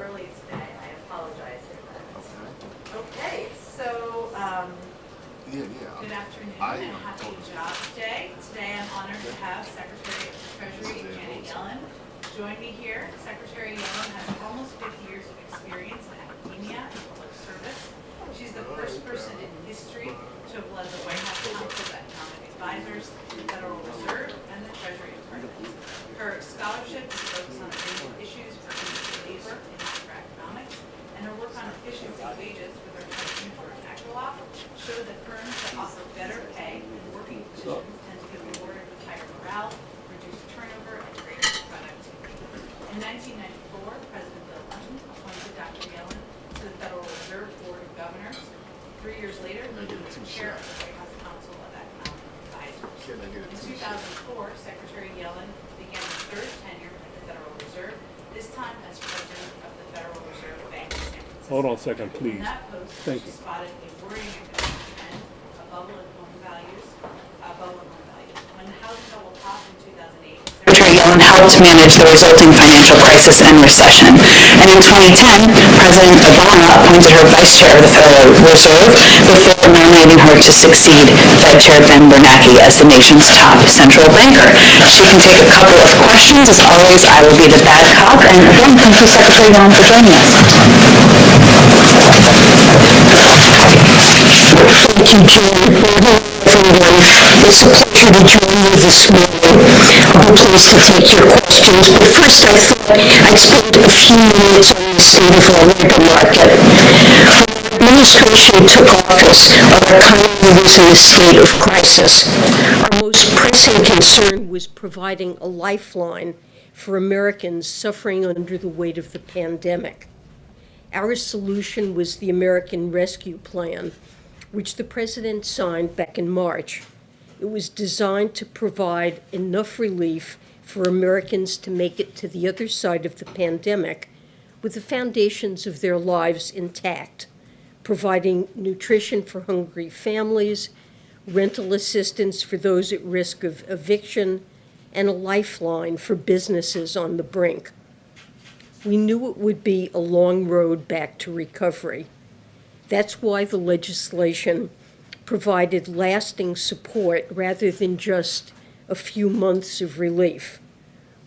early today. I apologize for that. Okay, so good afternoon and happy Jobs Day. Today I'm honored to have Secretary of the Treasury Janet Yellen join me here. Secretary Yellen has almost 50 years of experience in academia and public service. She's the first person in history to have led the White House Council of Economic Advisors, the Federal Reserve, and the Treasury Department. Her scholarship is focused on a range of issues pertaining to labor and macroeconomics, and her work on efficiency wages with her company for tax law show that firms that offer better pay and working conditions tend to get rewarded with higher morale, reduced turnover, and greater productivity. In 1994, President Bill Clinton appointed Dr. Yellen to the Federal Reserve Board of Governors. 3 years later, he was chair of the White House Council of Economic Advisors. In 2004, Secretary Yellen began his third tenure at the Federal Reserve, this time as president of the Federal Reserve Bank of San Francisco. Hold on a second, please. In that post, Thank she you. spotted a worrying economic trend, a bubble in home values. When the housing bubble popped in 2008, Secretary Yellen helped manage the resulting financial crisis and recession. And in 2010, President Obama appointed her vice chair of the Federal Reserve before nominating her to succeed Fed Chair Ben Bernanke as the nation's top central banker. She can take a couple of questions. As always, I will be the bad cop. And again, thank you, Secretary Yellen, for joining us. Thank you, Jen. Everyone, it's a pleasure to join you this morning. I'll be pleased to take your questions, but first I thought I'd spend a few minutes on the state of our labor market. When our administration took office, our economy was in a state of crisis. Our most pressing concern was providing a lifeline for Americans suffering under the weight of the pandemic. Our solution was the American Rescue Plan, which the President signed back in March. It was designed to provide enough relief for Americans to make it to the other side of the pandemic with the foundations of their lives intact, providing nutrition for hungry families, rental assistance for those at risk of eviction, and a lifeline for businesses on the brink. We knew it would be a long road back to recovery. That's why the legislation provided lasting support rather than just a few months of relief.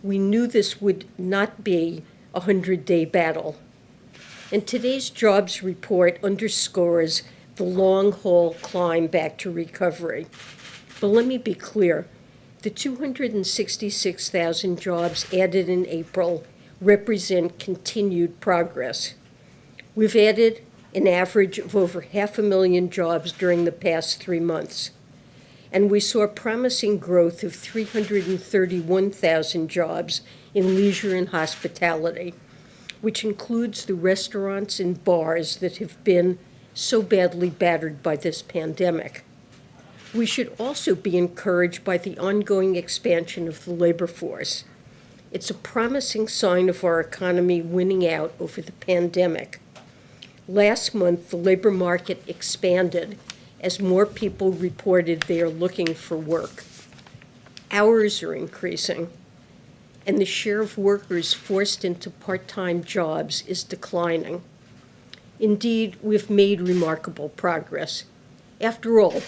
We knew this would not be a 100-day battle. And today's jobs report underscores the long-haul climb back to recovery. But let me be clear, the 266,000 jobs added in April represent continued progress. We've added an average of over 500,000 jobs during the past 3 months. And we saw promising growth of 331,000 jobs in leisure and hospitality, which includes the restaurants and bars that have been so badly battered by this pandemic. We should also be encouraged by the ongoing expansion of the labor force. It's a promising sign of our economy winning out over the pandemic. Last month, the labor market expanded as more people reported they are looking for work. Hours are increasing, and the share of workers forced into part-time jobs is declining. Indeed, we've made remarkable progress. After all,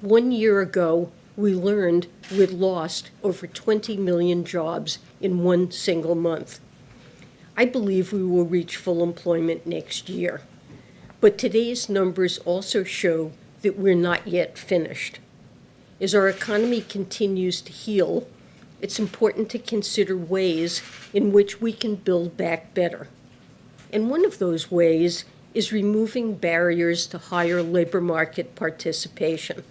1 year ago, we learned we'd lost over 20 million jobs in one single month. I believe we will reach full employment next year. But today's numbers also show that we're not yet finished. As our economy continues to heal, it's important to consider ways in which we can build back better. And one of those ways is removing barriers to higher labor market participation.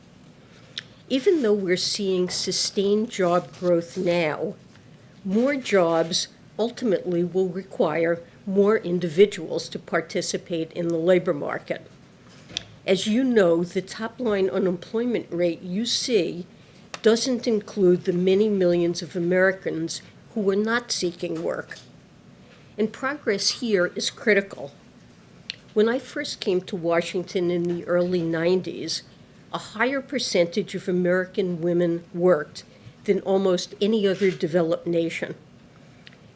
Even though we're seeing sustained job growth now, more jobs ultimately will require more individuals to participate in the labor market. As you know, the top-line unemployment rate you see doesn't include the many millions of Americans who are not seeking work. And progress here is critical. When I first came to Washington in the early 90s, a higher percentage of American women worked than almost any other developed nation.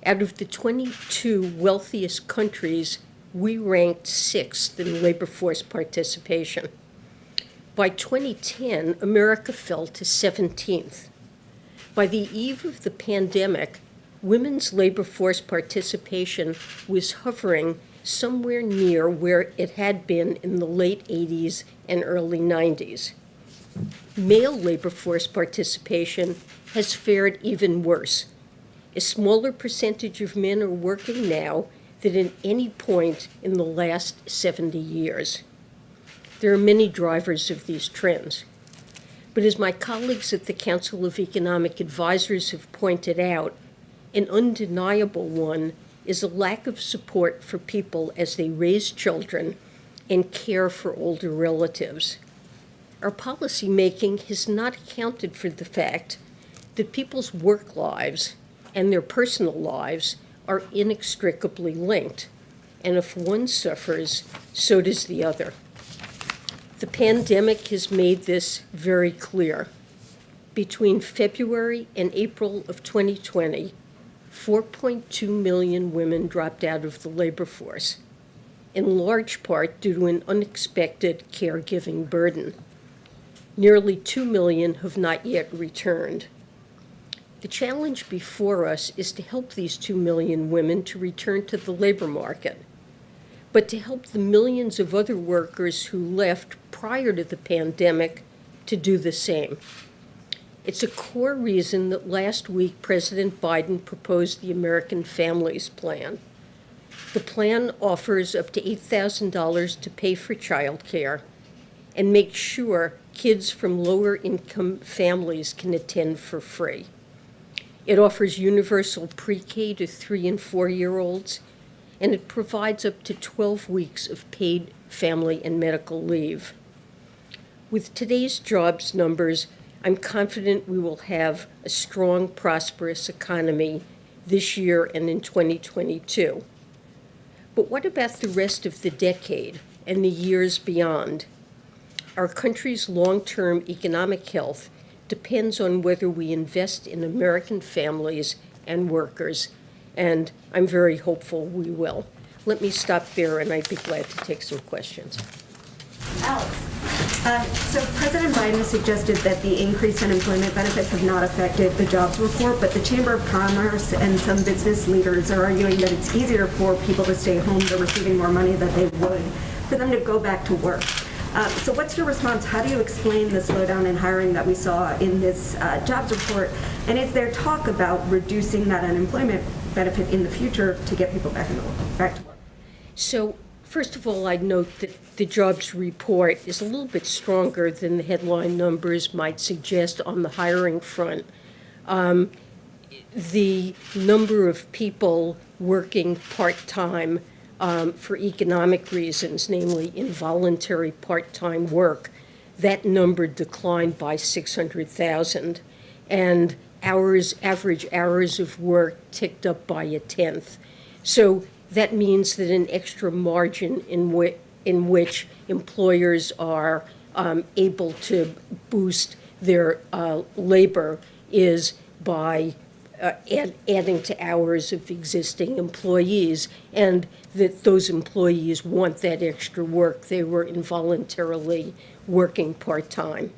Out of the 22 wealthiest countries, we ranked 6th in labor force participation. By 2010, America fell to 17th. By the eve of the pandemic, women's labor force participation was hovering somewhere near where it had been in the late 80s and early 90s. Male labor force participation has fared even worse. A smaller percentage of men are working now than at any point in the last 70 years. There are many drivers of these trends. But as my colleagues at the Council of Economic Advisors have pointed out, an undeniable one is a lack of support for people as they raise children and care for older relatives. Our policymaking has not accounted for the fact that people's work lives and their personal lives are inextricably linked, and if one suffers, so does the other. The pandemic has made this very clear. Between February and April of 2020, 4.2 million women dropped out of the labor force, in large part due to an unexpected caregiving burden. Nearly 2 million have not yet returned. The challenge before us is to help these 2 million women to return to the labor market, but to help the millions of other workers who left prior to the pandemic to do the same. It's a core reason that last week President Biden proposed the American Families Plan. The plan offers up to $8,000 to pay for childcare and makes sure kids from lower income families can attend for free. It offers universal pre-K to 3- and 4-year-olds, and it provides up to 12 weeks of paid family and medical leave. With today's jobs numbers, I'm confident we will have a strong, prosperous economy this year and in 2022. But what about the rest of the decade and the years beyond? Our country's long-term economic health depends on whether we invest in American families and workers, and I'm very hopeful we will. Let me stop there, and I'd be glad to take some questions. Alice. So President Biden suggested that the increased unemployment benefits have not affected the jobs report, but the Chamber of Commerce and some business leaders are arguing that it's easier for people to stay home. They're receiving more money than they would for them to go back to work. So what's your response? How do you explain the slowdown in hiring that we saw in this jobs report? And is there talk about reducing that unemployment benefit in the future to get people back to work? So, first of all, I'd note that the jobs report is a little bit stronger than the headline numbers might suggest on the hiring front. The number of people working part-time for economic reasons, namely involuntary part-time work, that number declined by 600,000, and average hours of work ticked up by 1/10. So that means that an extra margin in which employers are able to boost their labor is by adding to hours of existing employees, and that those employees want that extra work. They were involuntarily working part-time.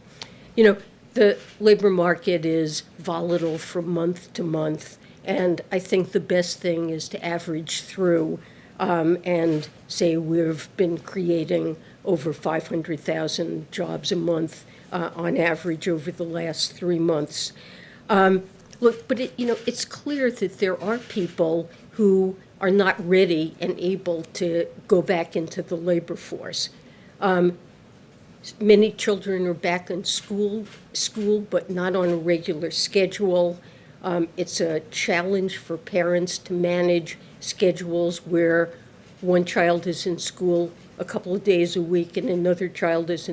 You know, the labor market is volatile from month to month, and I think the best thing is to average through and say we've been creating over 500,000 jobs a month on average over the last 3 months. Look, but it's clear that there are people who are not ready and able to go back into the labor force. Many children are back in school, but not on a regular schedule. It's a challenge for parents to manage schedules where one child is in school a couple of days a week and another child is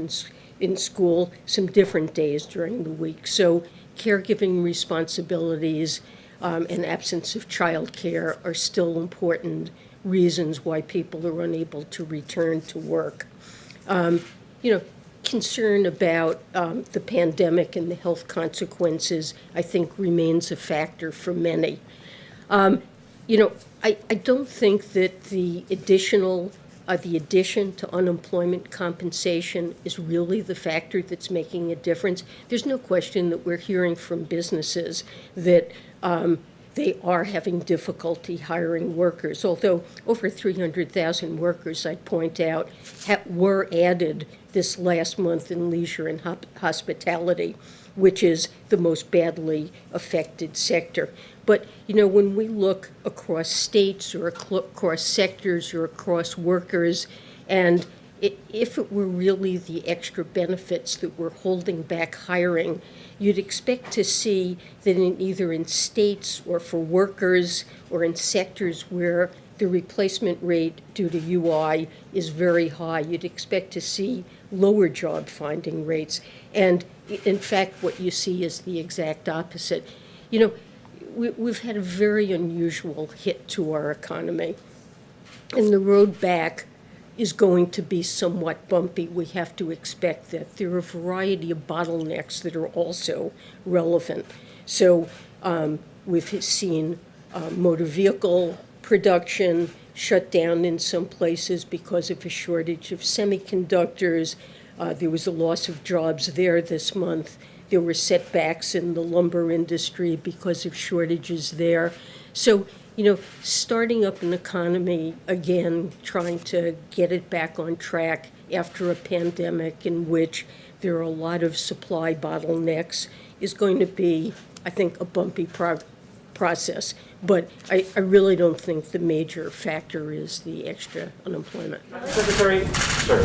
in school some different days during the week. So caregiving responsibilities and absence of childcare are still important reasons why people are unable to return to work. Concern about the pandemic and the health consequences, I think, remains a factor for many. I don't think that the addition to unemployment compensation is really the factor that's making a difference. There's no question that we're hearing from businesses that they are having difficulty hiring workers, although over 300,000 workers, I'd point out, were added this last month in leisure and hospitality, which is the most badly affected sector. But, when we look across states or across sectors or across workers, and if it were really the extra benefits that were holding back hiring, you'd expect to see that either in states or for workers or in sectors where the replacement rate due to UI is very high, you'd expect to see lower job finding rates. And in fact, what you see is the exact opposite. We've had a very unusual hit to our economy, and the road back is going to be somewhat bumpy. We have to expect that. There are a variety of bottlenecks that are also relevant. So we've seen motor vehicle production shut down in some places because of a shortage of semiconductors. There was a loss of jobs there this month. There were setbacks in the lumber industry because of shortages there. So, starting up an economy again, trying to get it back on track after a pandemic in which there are a lot of supply bottlenecks is going to be, I think, a bumpy process. But I really don't think the major factor is the extra unemployment. Secretary? Sure.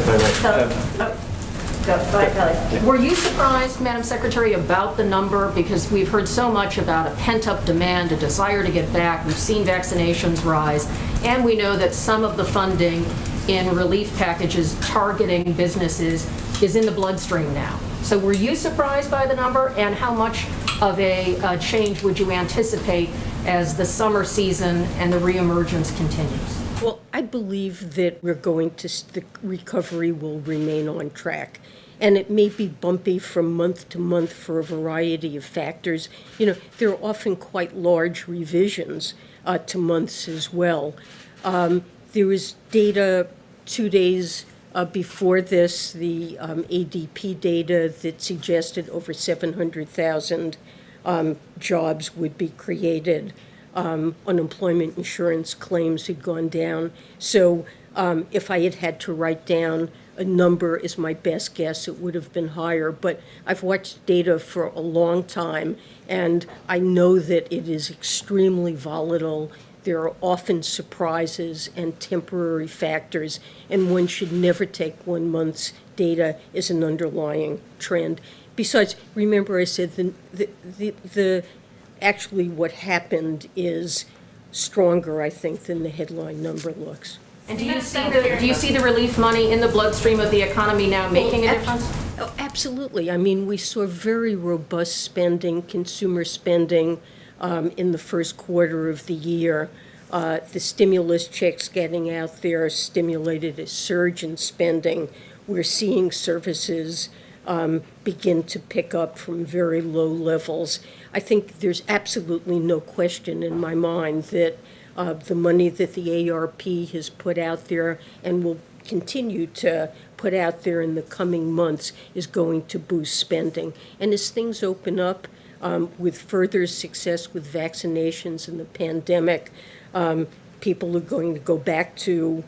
Go ahead, Kelly. Were you surprised, Madam Secretary, about the number? Because we've heard so much about a pent-up demand, a desire to get back. We've seen vaccinations rise, and we know that some of the funding in relief packages targeting businesses is in the bloodstream now. So were you surprised by the number, and how much of a change would you anticipate as the summer season and the reemergence continues? Well, I believe that the recovery will remain on track. And it may be bumpy from month to month for a variety of factors. There are often quite large revisions to months as well. There was data 2 days before this, the ADP data that suggested over 700,000 jobs would be created. Unemployment insurance claims had gone down. So if I had to write down a number as my best guess, it would have been higher. But I've watched data for a long time, and I know that it is extremely volatile. There are often surprises and temporary factors, and one should never take 1 month's data as an underlying trend. Besides, remember I said actually what happened is stronger, I think, than the headline number looks. And do you see the relief money in the bloodstream of the economy now making a difference? Oh, absolutely. I mean, we saw very robust spending, consumer spending in the first quarter of the year. The stimulus checks getting out there stimulated a surge in spending. We're seeing services begin to pick up from very low levels. I think there's absolutely no question in my mind that the money that the ARP has put out there and will continue to put out there in the coming months is going to boost spending. And as things open up with further success with vaccinations and the pandemic, people are going to go back to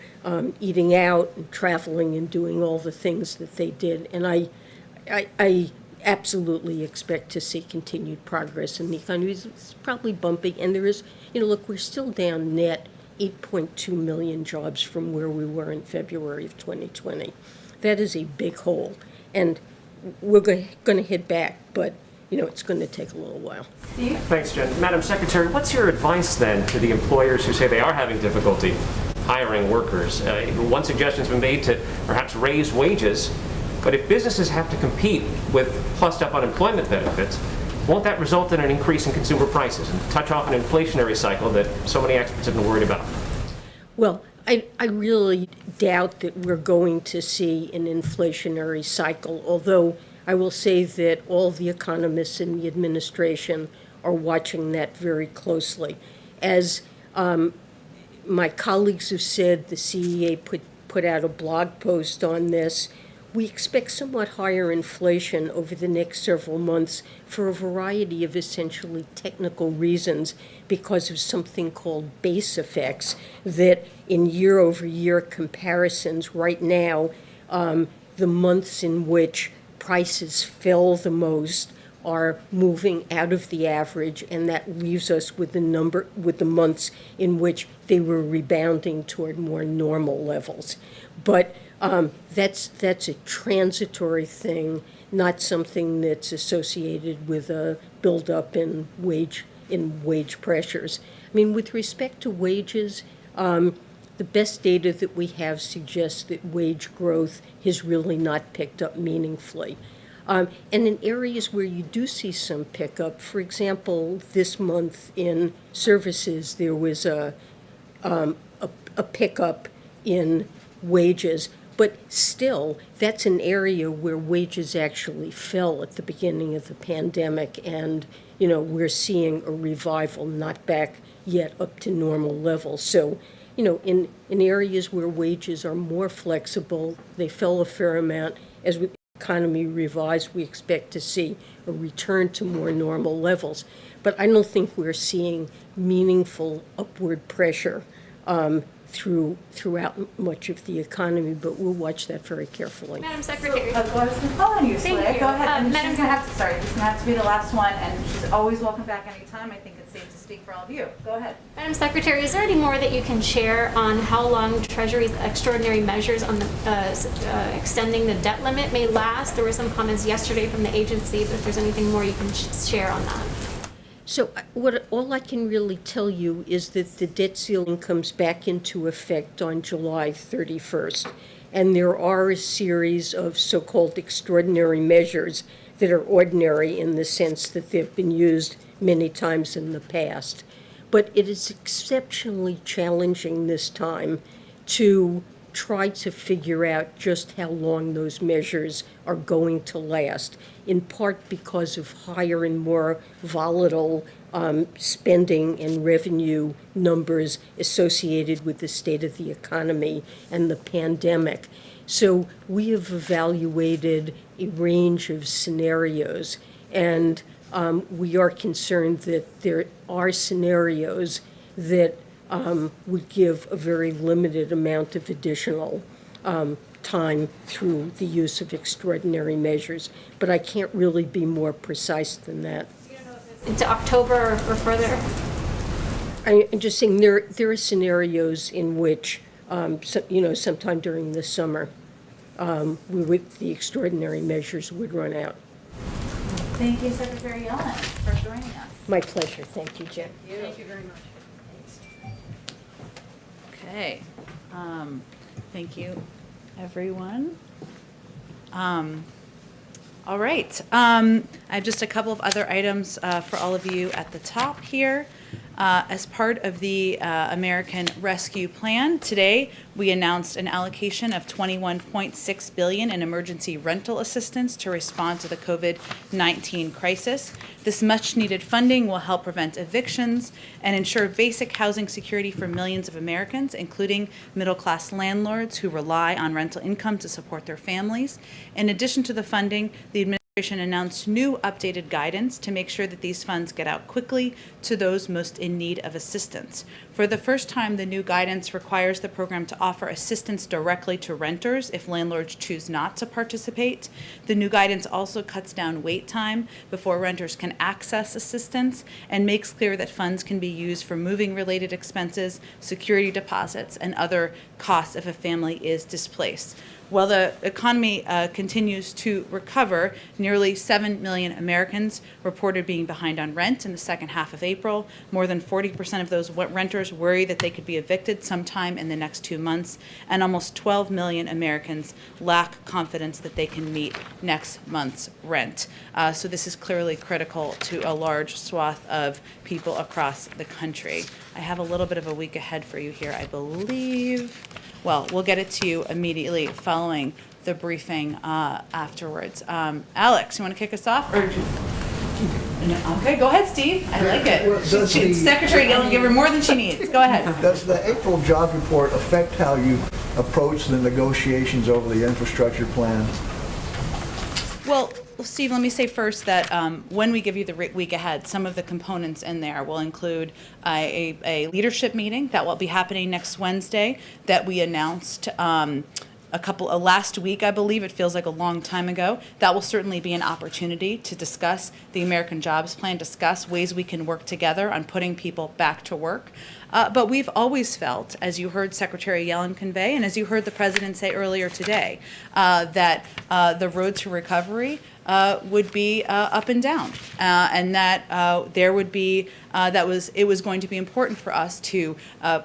eating out and traveling and doing all the things that they did. And I absolutely expect to see continued progress in the economy. It's probably bumpy, and there is, look, we're still down net 8.2 million jobs from where we were in February of 2020. That is a big hole, and we're going to hit back, but it's going to take a little while. Thanks, Jen. Madam Secretary, what's your advice then to the employers who say they are having difficulty hiring workers? One suggestion has been made to perhaps raise wages, but if businesses have to compete with plussed up unemployment benefits, won't that result in an increase in consumer prices and touch off an inflationary cycle that so many experts have been worried about? Well, I really doubt that we're going to see an inflationary cycle, although I will say that all the economists in the administration are watching that very closely. As My colleagues have said the CEA put out a blog post on this. We expect somewhat higher inflation over the next several months for a variety of essentially technical reasons because of something called base effects that in year-over-year comparisons right now, the months in which prices fell the most are moving out of the average, and that leaves us with the months in which they were rebounding toward more normal levels. But that's a transitory thing, not something that's associated with a buildup in wage pressures. I mean, with respect to wages, the best data that we have suggests that wage growth has really not picked up meaningfully. And in areas where you do see some pickup, for example, this month in services, there was a pickup in wages, but still, that's an area where wages actually fell at the beginning of the pandemic, and we're seeing a revival, not back yet up to normal levels. So, in areas where wages are more flexible, they fell a fair amount. As the economy revives, we expect to see a return to more normal levels. But I don't think we're seeing meaningful upward pressure throughout much of the economy, but we'll watch that very carefully. Madam Secretary. I was going to call on you, Slay. Go ahead. And Madam she's going to have to, sorry, this is going to have to be the last one, and she's always welcome back anytime. I think it's safe to speak for all of you. Go ahead. Madam Secretary, is there any more that you can share on how long Treasury's extraordinary measures on the extending the debt limit may last? There were some comments yesterday from the agency, but if there's anything more you can share on that. So all I can really tell you is that the debt ceiling comes back into effect on July 31st. And there are a series of so-called extraordinary measures that are ordinary in the sense that they've been used many times in the past. But it is exceptionally challenging this time to try to figure out just how long those measures are going to last, in part because of higher and more volatile spending and revenue numbers associated with the state of the economy and the pandemic. So we have evaluated a range of scenarios, and we are concerned that there are scenarios that would give a very limited amount of additional time through the use of extraordinary measures. But I can't really be more precise than that. Into October or further? I'm just saying there are scenarios in which, sometime during the summer, the extraordinary measures would run out. Thank you, Secretary Yellen, for joining us. My pleasure. Thank you, Jen. Thank you very much. Okay. Thank you, everyone. All right. I have just a couple of other items for all of you at the top here. As part of the American Rescue Plan, today we announced an allocation of $21.6 billion in emergency rental assistance to respond to the COVID-19 crisis. This much-needed funding will help prevent evictions and ensure basic housing security for millions of Americans, including middle-class landlords who rely on rental income to support their families. In addition to the funding, the administration announced new updated guidance to make sure that these funds get out quickly to those most in need of assistance. For the first time, the new guidance requires the program to offer assistance directly to renters if landlords choose not to participate. The new guidance also cuts down wait time before renters can access assistance and makes clear that funds can be used for moving-related expenses, security deposits, and other costs if a family is displaced. While the economy continues to recover, nearly 7 million Americans reported being behind on rent in the second half of April. More than 40% of those renters worry that they could be evicted sometime in the next 2 months, and almost 12 million Americans lack confidence that they can meet next month's rent. So this is clearly critical to a large swath of people across the country. I have a little bit of a week ahead for you here, I believe. Well, we'll get it to you immediately following the briefing afterwards. Alex, you want to kick us off? Or Okay, go ahead, Steve. I like it. Well, does the- Secretary Yellen, give her more than she needs. Go ahead. Does the April jobs report affect how you approach the negotiations over the infrastructure plan? Well, Steve, let me say first that when we give you the week ahead, some of the components in there will include a leadership meeting that will be happening next Wednesday that we announced last week, I believe. It feels like a long time ago. That will certainly be an opportunity to discuss the American Jobs Plan, discuss ways we can work together on putting people back to work. But we've always felt, as you heard Secretary Yellen convey, and as you heard the President say earlier today, that the road to recovery would be up and down, and that there would be it was going to be important for us to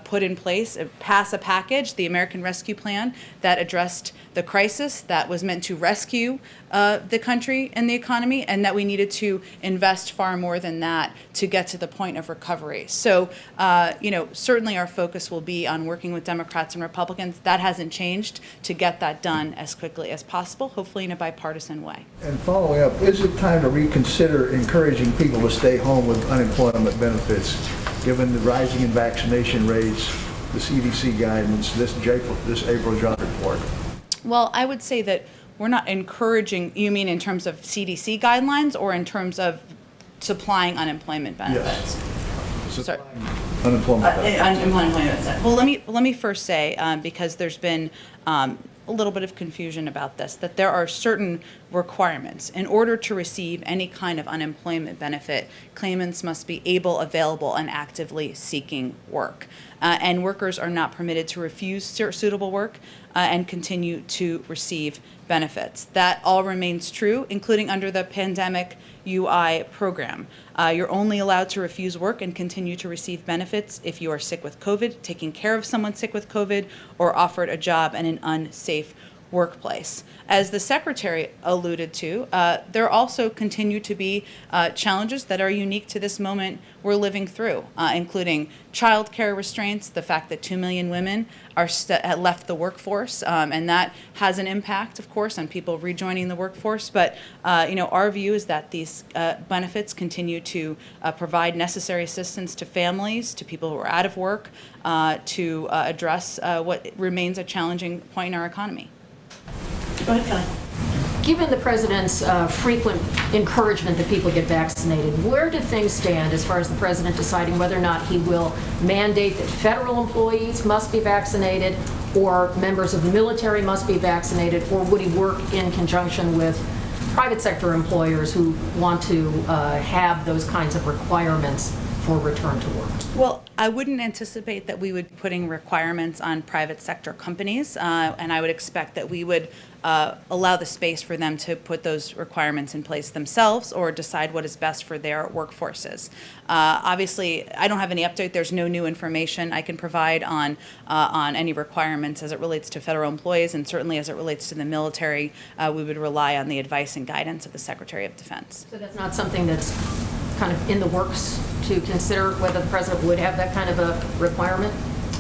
put in place, pass a package, the American Rescue Plan, that addressed the crisis, that was meant to rescue the country and the economy, and that we needed to invest far more than that to get to the point of recovery. So, certainly our focus will be on working with Democrats and Republicans. That hasn't changed, to get that done as quickly as possible, hopefully in a bipartisan way. And following up, is it time to reconsider encouraging people to stay home with unemployment benefits, given the rising in vaccination rates, the CDC guidance, this April job report? Well, I would say that we're not encouraging, you mean in terms of CDC guidelines or in terms of supplying unemployment benefits? Yes. Sorry. Unemployment benefits. Unemployment benefits. Well, let me first say, because there's been a little bit of confusion about this, that there are certain requirements. In order to receive any kind of unemployment benefit, claimants must be able, available, and actively seeking work. And workers are not permitted to refuse suitable work and continue to receive benefits. That all remains true, including under the pandemic UI program. You're only allowed to refuse work and continue to receive benefits if you are sick with COVID, taking care of someone sick with COVID, or offered a job in an unsafe workplace. As the Secretary alluded to, there also continue to be challenges that are unique to this moment we're living through, including childcare restraints, the fact that 2 million women are left the workforce, and that has an impact, of course, on people rejoining the workforce. But our view is that these benefits continue to provide necessary assistance to families, to people who are out of work, to address what remains a challenging point in our economy. Go ahead, Kelly. Given the President's frequent encouragement that people get vaccinated, where do things stand as far as the President deciding whether or not he will mandate that federal employees must be vaccinated, or members of the military must be vaccinated, or would he work in conjunction with private sector employers who want to have those kinds of requirements for return to work? Well, I wouldn't anticipate that we would be putting requirements on private sector companies, and I would expect that we would allow the space for them to put those requirements in place themselves or decide what is best for their workforces. Obviously, I don't have any update. There's no new information I can provide on any requirements as it relates to federal employees, and certainly as it relates to the military, we would rely on the advice and guidance of the Secretary of Defense. So that's not something that's kind of in the works to consider whether the President would have that kind of a requirement?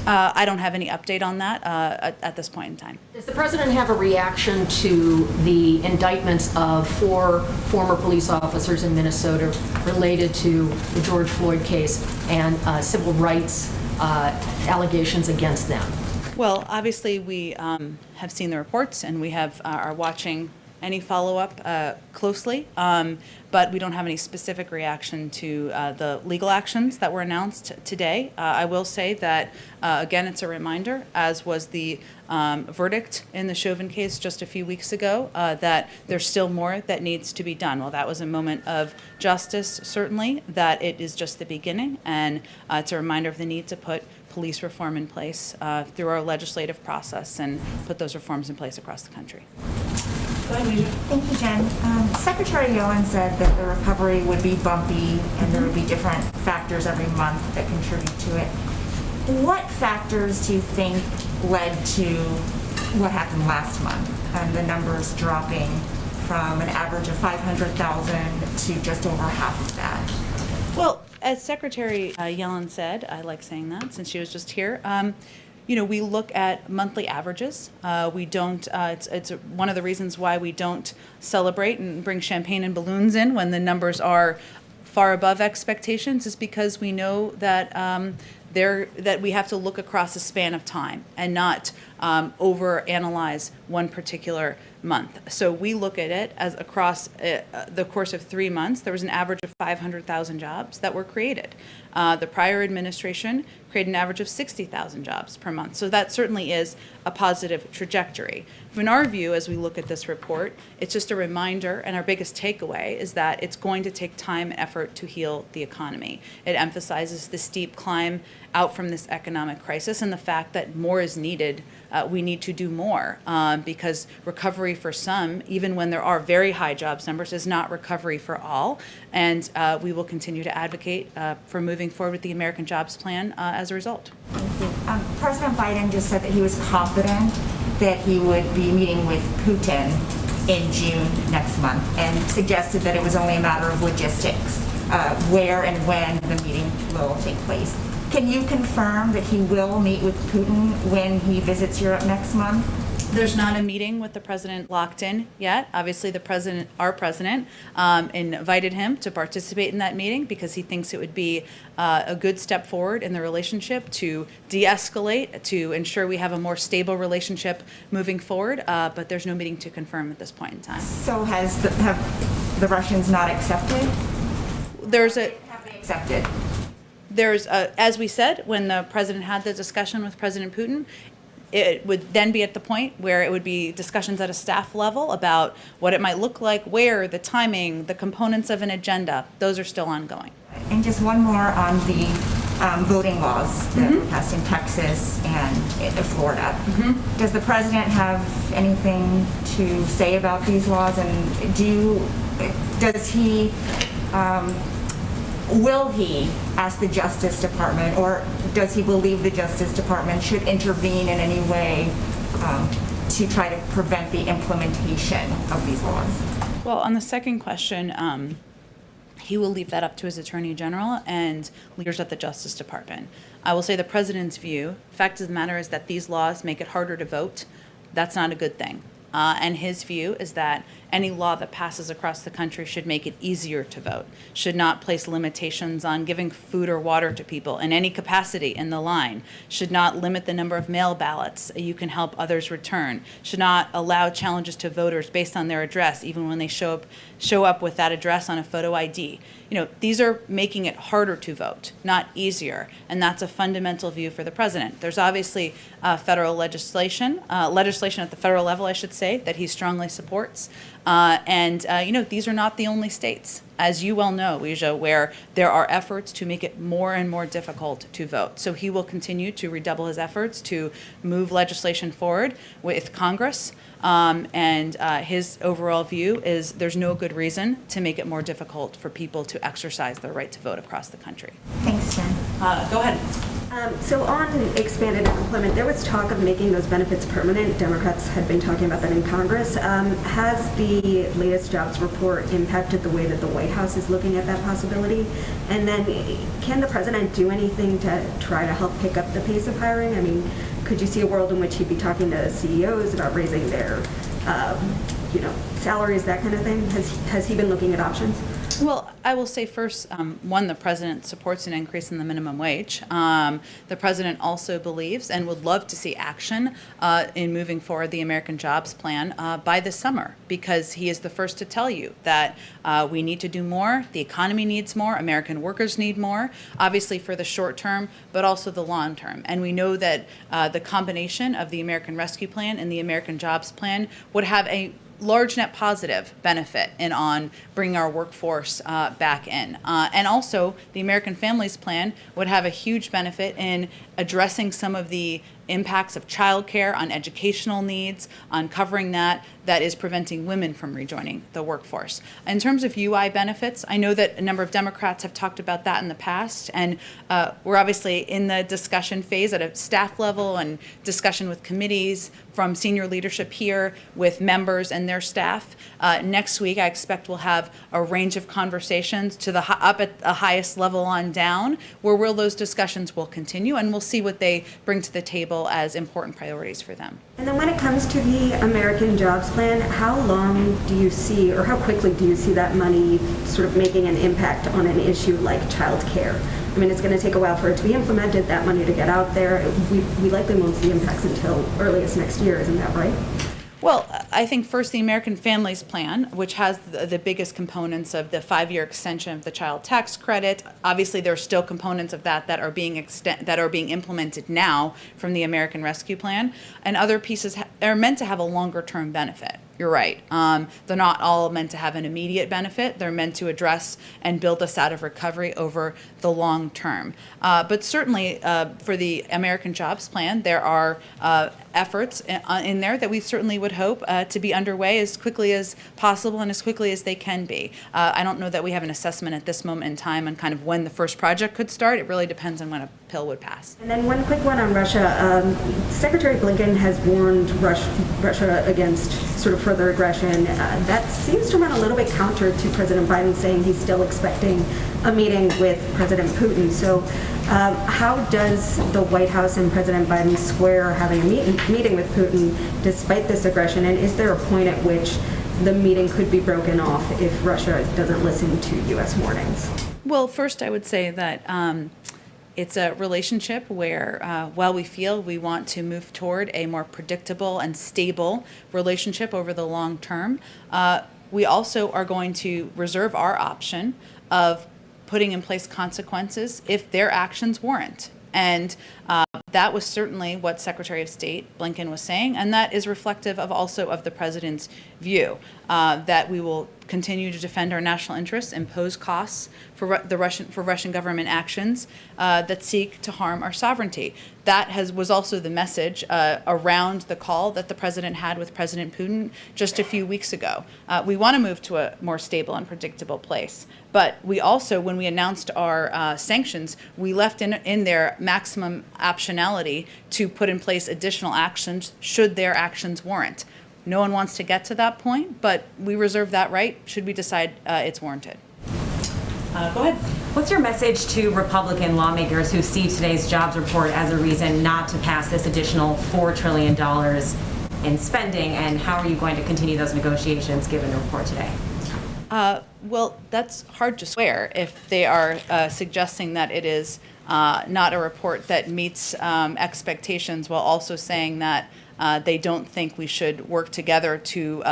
I don't have any update on that at this point in time. Does the President have a reaction to the indictments of 4 former police officers in Minnesota related to the George Floyd case and civil rights allegations against them? Well, obviously, we have seen the reports, and we are watching any follow-up closely, but we don't have any specific reaction to the legal actions that were announced today. I will say that, again, it's a reminder, as was the verdict in the Chauvin case just a few weeks ago, that there's still more that needs to be done. Well, that was a moment of justice, certainly, that it is just the beginning, and it's a reminder of the need to put police reform in place through our legislative process and put those reforms in place across the country. Thank you, Jen. Secretary Yellen said that the recovery would be bumpy and there would be different factors every month that contribute to it. What factors do you think led to what happened last month and the numbers dropping from an average of 500,000 to just over half of that? Well, as Secretary Yellen said, I like saying that since she was just here, we look at monthly averages. We don't, it's one of the reasons why we don't celebrate and bring champagne and balloons in when the numbers are far above expectations, is because we know that that we have to look across a span of time and not overanalyze one particular month. So we look at it as across the course of 3 months, there was an average of 500,000 jobs that were created. The prior administration created an average of 60,000 jobs per month. So that certainly is a positive trajectory. In our view, as we look at this report, it's just a reminder, and our biggest takeaway is that it's going to take time and effort to heal the economy. It emphasizes the steep climb out from this economic crisis and the fact that more is needed. We need to do more because recovery for some, even when there are very high jobs numbers, is not recovery for all. And we will continue to advocate for moving forward with the American Jobs Plan as a result. Thank you. President Biden just said that he was confident that he would be meeting with Putin in June next month and suggested that it was only a matter of logistics, where and when the meeting will take place. Can you confirm that he will meet with Putin when he visits Europe next month? There's not a meeting with the president locked in yet. Obviously, our president, invited him to participate in that meeting because he thinks it would be a good step forward in the relationship to de-escalate, to ensure we have a more stable relationship moving forward. But there's no meeting to confirm at this point in time. So have the Russians not accepted? Have they accepted? There's, as we said, when the president had the discussion with President Putin, it would then be at the point where it would be discussions at a staff level about what it might look like, where, the timing, the components of an agenda. Those are still ongoing. And just one more on the voting laws that were passed in Texas and Florida. Does the president have anything to say about these laws? And does he, will he ask the Justice Department, or does he believe the Justice Department should intervene in any way to try to prevent the implementation of these laws? Well, on the second question, he will leave that up to his Attorney General and leaders at the Justice Department. I will say the president's view, fact of the matter is that these laws make it harder to vote. That's not a good thing. And his view is that any law that passes across the country should make it easier to vote, should not place limitations on giving food or water to people in any capacity in the line, should not limit the number of mail ballots you can help others return, should not allow challenges to voters based on their address, even when they show up with that address on a photo ID. These are making it harder to vote, not easier, and that's a fundamental view for the president. There's obviously federal legislation at the federal level, I should say, that he strongly supports. These are not the only states, as you well know, Weijia, where there are efforts to make it more and more difficult to vote. So he will continue to redouble his efforts to move legislation forward with Congress. His overall view is there's no good reason to make it more difficult for people to exercise their right to vote across the country. Thanks, Jen. Go ahead. So on expanded unemployment, there was talk of making those benefits permanent. Democrats had been talking about that in Congress. Has the latest jobs report impacted the way that the White House is looking at that possibility? And then can the president do anything to try to help pick up the pace of hiring? I mean, could you see a world in which he'd be talking to CEOs about raising their salaries, that kind of thing? Has he been looking at options? Well, I will say first, one, the president supports an increase in the minimum wage. The president also believes and would love to see action in moving forward the American Jobs Plan by this summer, because he is the first to tell you that we need to do more, the economy needs more, American workers need more, obviously for the short term, but also the long term. And we know that the combination of the American Rescue Plan and the American Jobs Plan would have a large net positive benefit on bringing our workforce back in. And also, the American Families Plan would have a huge benefit in addressing some of the impacts of childcare on educational needs, on covering that is preventing women from rejoining the workforce. In terms of UI benefits, I know that a number of Democrats have talked about that in the past, and we're obviously in the discussion phase at a staff level and discussion with committees from senior leadership here with members and their staff. Next week, I expect we'll have a range of conversations up at the highest level on down, where those discussions will continue, and we'll see what they bring to the table table as important priorities for them. And then when it comes to the American Jobs Plan, how long do you see, or how quickly do you see that money sort of making an impact on an issue like childcare? I mean, it's going to take a while for it to be implemented, that money to get out there. We likely won't see impacts until earliest next year, isn't that right? Well, I think first the American Families Plan, which has the biggest components of the 5-year extension of the child tax credit. Obviously, there are still components of that are being implemented now from the American Rescue Plan, and other pieces are meant to have a longer-term benefit. You're right. They're not all meant to have an immediate benefit. They're meant to address and build us out of recovery over the long term. But certainly for the American Jobs Plan, there are efforts in there that we certainly would hope to be underway as quickly as possible and as quickly as they can be. I don't know that we have an assessment at this moment in time on kind of when the first project could start. It really depends on when a bill would pass. And then one quick one on Russia. Secretary Blinken has warned Russia against sort of further aggression. That seems to run a little bit counter to President Biden saying he's still expecting a meeting with President Putin. So how does the White House and President Biden square having a meeting with Putin despite this aggression? And is there a point at which the meeting could be broken off if Russia doesn't listen to U.S. warnings? Well, first I would say that it's a relationship where, while we feel we want to move toward a more predictable and stable relationship over the long term, we also are going to reserve our option of putting in place consequences if their actions warrant. And that was certainly what Secretary of State Blinken was saying, and that is reflective of also of the president's view, that we will continue to defend our national interests, impose costs for Russian government actions that seek to harm our sovereignty. That was also the message around the call that the president had with President Putin just a few weeks ago. We want to move to a more stable and predictable place. But we also, when we announced our sanctions, we left in there maximum optionality to put in place additional actions should their actions warrant. No one wants to get to that point, but we reserve that right should we decide it's warranted. Go ahead. What's your message to Republican lawmakers who see today's jobs report as a reason not to pass this additional $4 trillion in spending, and how are you going to continue those negotiations given the report today? Well, that's hard to swear if they are suggesting that it is not a report that meets expectations while also saying that they don't think we should work together to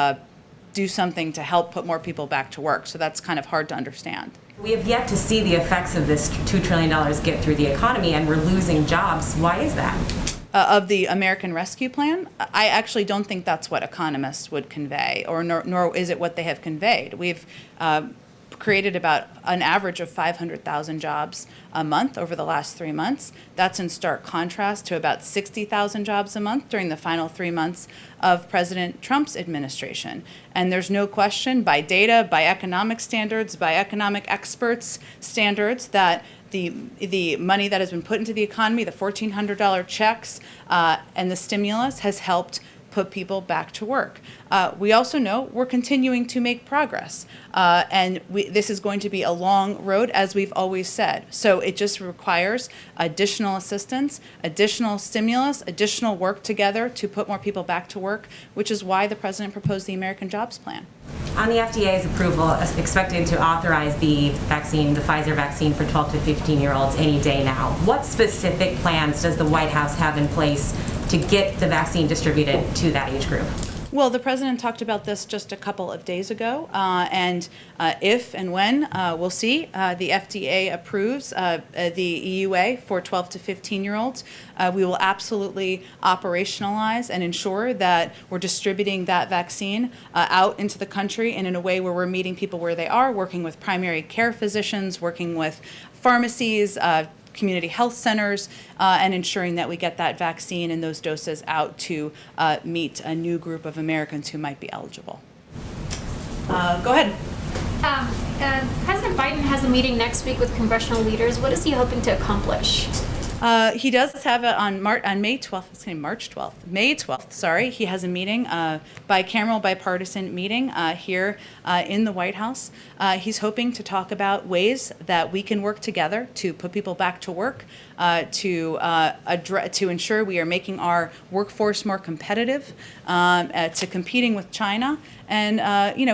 do something to help put more people back to work. So that's kind of hard to understand. We have yet to see the effects of this $2 trillion get through the economy, and we're losing jobs. Why is that? Of the American Rescue Plan, I actually don't think that's what economists would convey, or nor is it what they have conveyed. We've created about an average of 500,000 jobs a month over the last 3 months. That's in stark contrast to about 60,000 jobs a month during the final 3 months of President Trump's administration. And there's no question by data, by economic standards, by economic experts' standards that the money that has been put into the economy, the $1,400 checks and the stimulus has helped put people back to work. We also know we're continuing to make progress. And this is going to be a long road, as we've always said. So it just requires additional assistance, additional stimulus, additional work together to put more people back to work, which is why the president proposed the American Jobs Plan. On the FDA's approval, expected to authorize the vaccine, the Pfizer vaccine for 12 to 15-year-olds any day now, what specific plans does the White House have in place to get the vaccine distributed to that age group? Well, the president talked about this just a couple of days ago, and if and when, we'll see, the FDA approves the EUA for 12 to 15-year-olds, we will absolutely operationalize and ensure that we're distributing that vaccine out into the country and in a way where we're meeting people where they are, working with primary care physicians, working with pharmacies, community health centers, and ensuring that we get that vaccine and those doses out to meet a new group of Americans who might be eligible. Go ahead. President Biden has a meeting next week with congressional leaders. What is he hoping to accomplish? He does have it on May 12th, it's going to be March 12th, May 12th, sorry. He has a meeting, bicameral, bipartisan meeting here in the White House. He's hoping to talk about ways that we can work together to put people back to work, to ensure we are making our workforce more competitive, to competing with China. And,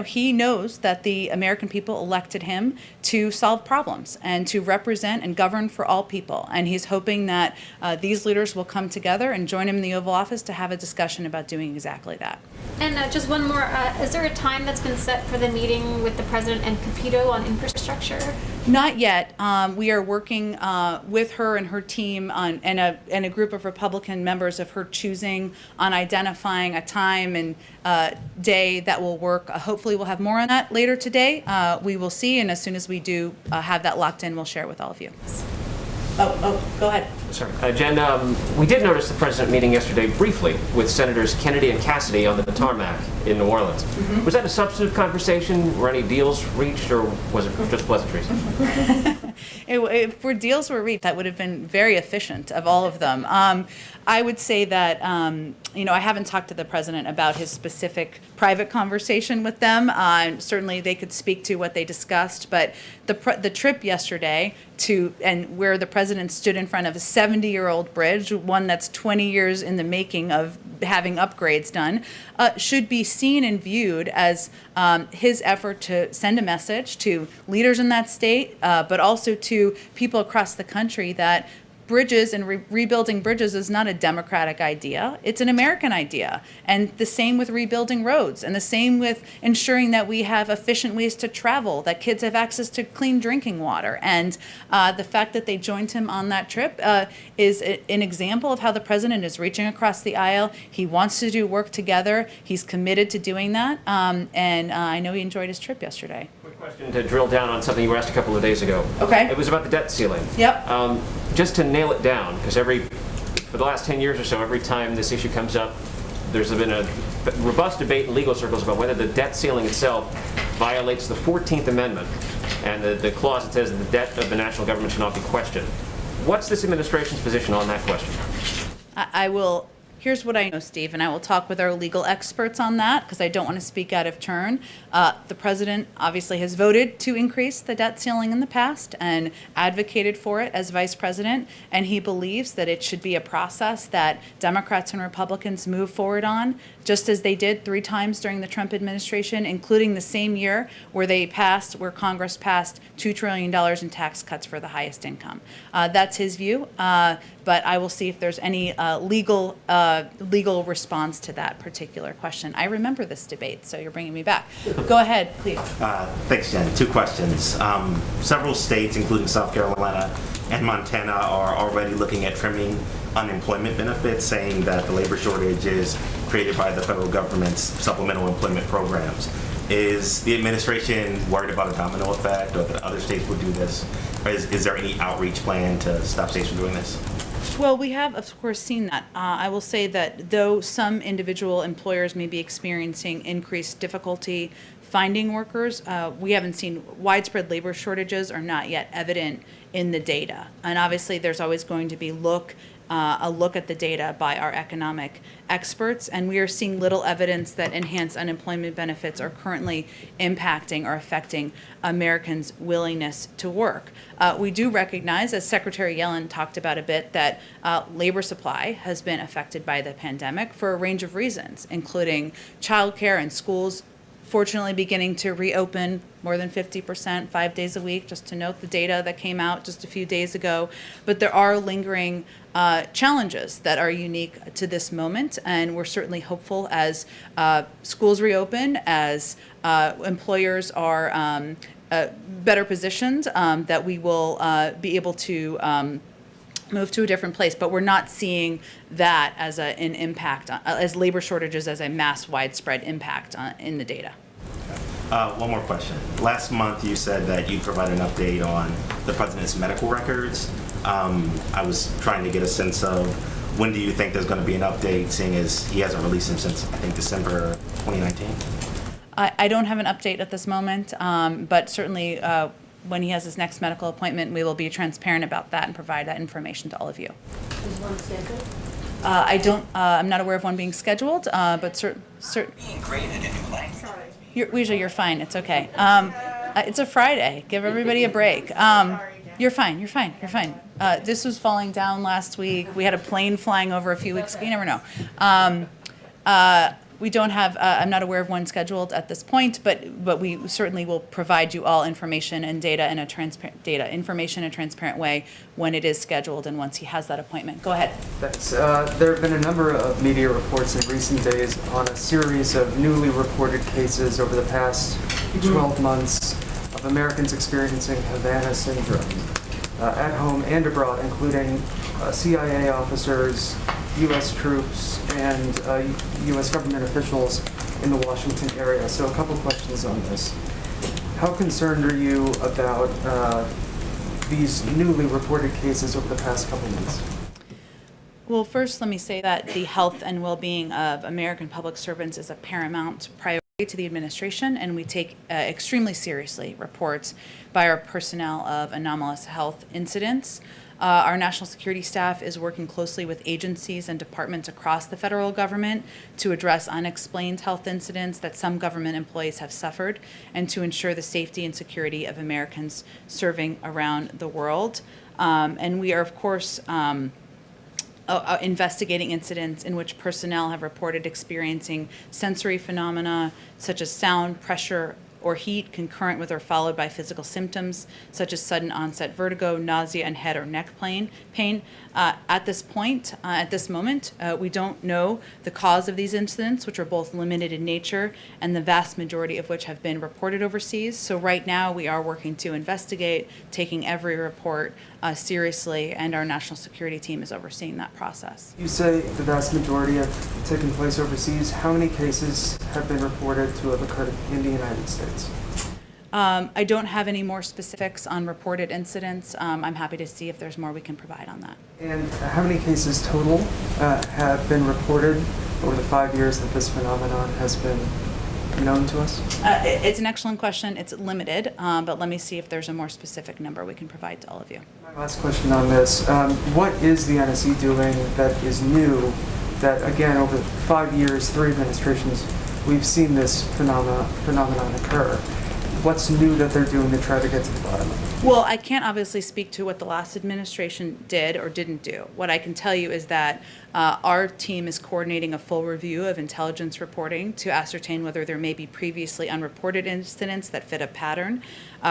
he knows that the American people elected him to solve problems and to represent and govern for all people. And he's hoping that these leaders will come together and join him in the Oval Office to have a discussion about doing exactly that. And just one more, is there a time that's been set for the meeting with the President and Capito on infrastructure? Not yet. We are working with her and her team and a group of Republican members of her choosing on identifying a time and day that will work. Hopefully we'll have more on that later today. We will see, and as soon as we do have that locked in, we'll share it with all of you. Go ahead. Sorry. Jen, we did notice the president meeting yesterday briefly with Senators Kennedy and Cassidy on the tarmac in New Orleans. Mm-hmm. Was that a substantive conversation? Were any deals reached, or was it just pleasantries? If deals were reached, that would have been very efficient of all of them. I would say that, I haven't talked to the president about his specific private conversation with them. Certainly they could speak to what they discussed, but the trip yesterday where the president stood in front of a 70-year-old bridge, one that's 20 years in the making of having upgrades done, should be seen and viewed as his effort to send a message to leaders in that state, but also to people across the country that bridges and rebuilding bridges is not a Democratic idea. It's an American idea. And the same with rebuilding roads, and the same with ensuring that we have efficient ways to travel, that kids have access to clean drinking water. And the fact that they joined him on that trip is an example of how the president is reaching across the aisle. He wants to do work together. He's committed to doing that. And I know he enjoyed his trip yesterday. Quick question to drill down on something you were asked a couple of days ago. Okay. It was about the debt ceiling. Yep. Just to nail it down, because for the last 10 years or so, every time this issue comes up, there's been a robust debate in legal circles about whether the debt ceiling itself violates the 14th Amendment and the clause that says that the debt of the national government should not be questioned. What's this administration's position on that question? Here's what I know, Steve, and I will talk with our legal experts on that because I don't want to speak out of turn. The president obviously has voted to increase the debt ceiling in the past and advocated for it as vice president, and he believes that it should be a process that Democrats and Republicans move forward on, just as they did 3 times during the Trump administration, including the same year where Congress passed $2 trillion in tax cuts for the highest income. That's his view, but I will see if there's any legal response to that particular question. I remember this debate, so you're bringing me back. Go ahead, please. Thanks, Jen. 2 questions. Several states, including South Carolina and Montana, are already looking at trimming unemployment benefits, saying that the labor shortage is created by the federal government's supplemental employment programs. Is the administration worried about a domino effect, or that other states would do this? Or is there any outreach plan to stop states from doing this? Well, we have, of course, seen that. I will say that though some individual employers may be experiencing increased difficulty finding workers, we haven't seen widespread labor shortages are not yet evident in the data. And obviously, there's always going to be a look at the data by our economic experts, and we are seeing little evidence that enhanced unemployment benefits are currently impacting or affecting Americans' willingness to work. We do recognize, as Secretary Yellen talked about a bit, that labor supply has been affected by the pandemic for a range of reasons, including childcare and schools fortunately beginning to reopen more than 50%, 5 days a week, just to note the data that came out just a few days ago. But there are lingering challenges that are unique to this moment, and we're certainly hopeful as schools reopen, as employers are better positioned, that we will be able to move to a different place, but we're not seeing that as an impact, as labor shortages as a mass widespread impact in the data. One more question. Last month you said that you'd provide an update on the president's medical records. I was trying to get a sense of when do you think there's going to be an update, seeing as he hasn't released them since, I think, December 2019? I don't have an update at this moment, but certainly when he has his next medical appointment, we will be transparent about that and provide that information to all of you. Is one scheduled? I'm not aware of one being scheduled, but certain. You're fine. It's okay. It's a Friday. Give everybody a break. You're fine. This was falling down last week. We had a plane flying over a few weeks ago. You never know. We don't have, I'm not aware of one scheduled at this point, but we certainly will provide you all information and data in a transparent way when it is scheduled and once he has that appointment. Go ahead. Thanks. There have been a number of media reports in recent days on a series of newly reported cases over the past 12 months of Americans experiencing Havana syndrome at home and abroad, including CIA officers, U.S. troops, and U.S. government officials in the Washington area. So a couple questions on this. How concerned are you about these newly reported cases over the past couple months? Well, first, let me say that the health and well-being of American public servants is a paramount priority to the administration, and we take extremely seriously reports by our personnel of anomalous health incidents. Our national security staff is working closely with agencies and departments across the federal government to address unexplained health incidents that some government employees have suffered and to ensure the safety and security of Americans serving around the world. And we are, of course, investigating incidents in which personnel have reported experiencing sensory phenomena such as sound, pressure, or heat concurrent with or followed by physical symptoms such as sudden onset vertigo, nausea, and head or neck pain. At this moment, we don't know the cause of these incidents, which are both limited in nature and the vast majority of which have been reported overseas. So right now we are working to investigate, taking every report seriously, and our national security team is overseeing that process. You say the vast majority have taken place overseas. How many cases have been reported to have occurred in the United States? I don't have any more specifics on reported incidents. I'm happy to see if there's more we can provide on that. And how many cases total have been reported over the 5 years that this phenomenon has been known to us? It's an excellent question. It's limited, but let me see if there's a more specific number we can provide to all of you. My last question on this. What is the NSC doing that is new that, again, over 5 years, 3 administrations, we've seen this phenomenon occur? What's new that they're doing to try to get to the bottom of it? Well, I can't obviously speak to what the last administration did or didn't do. What I can tell you is that our team is coordinating a full review of intelligence reporting to ascertain whether there may be previously unreported incidents that fit a pattern.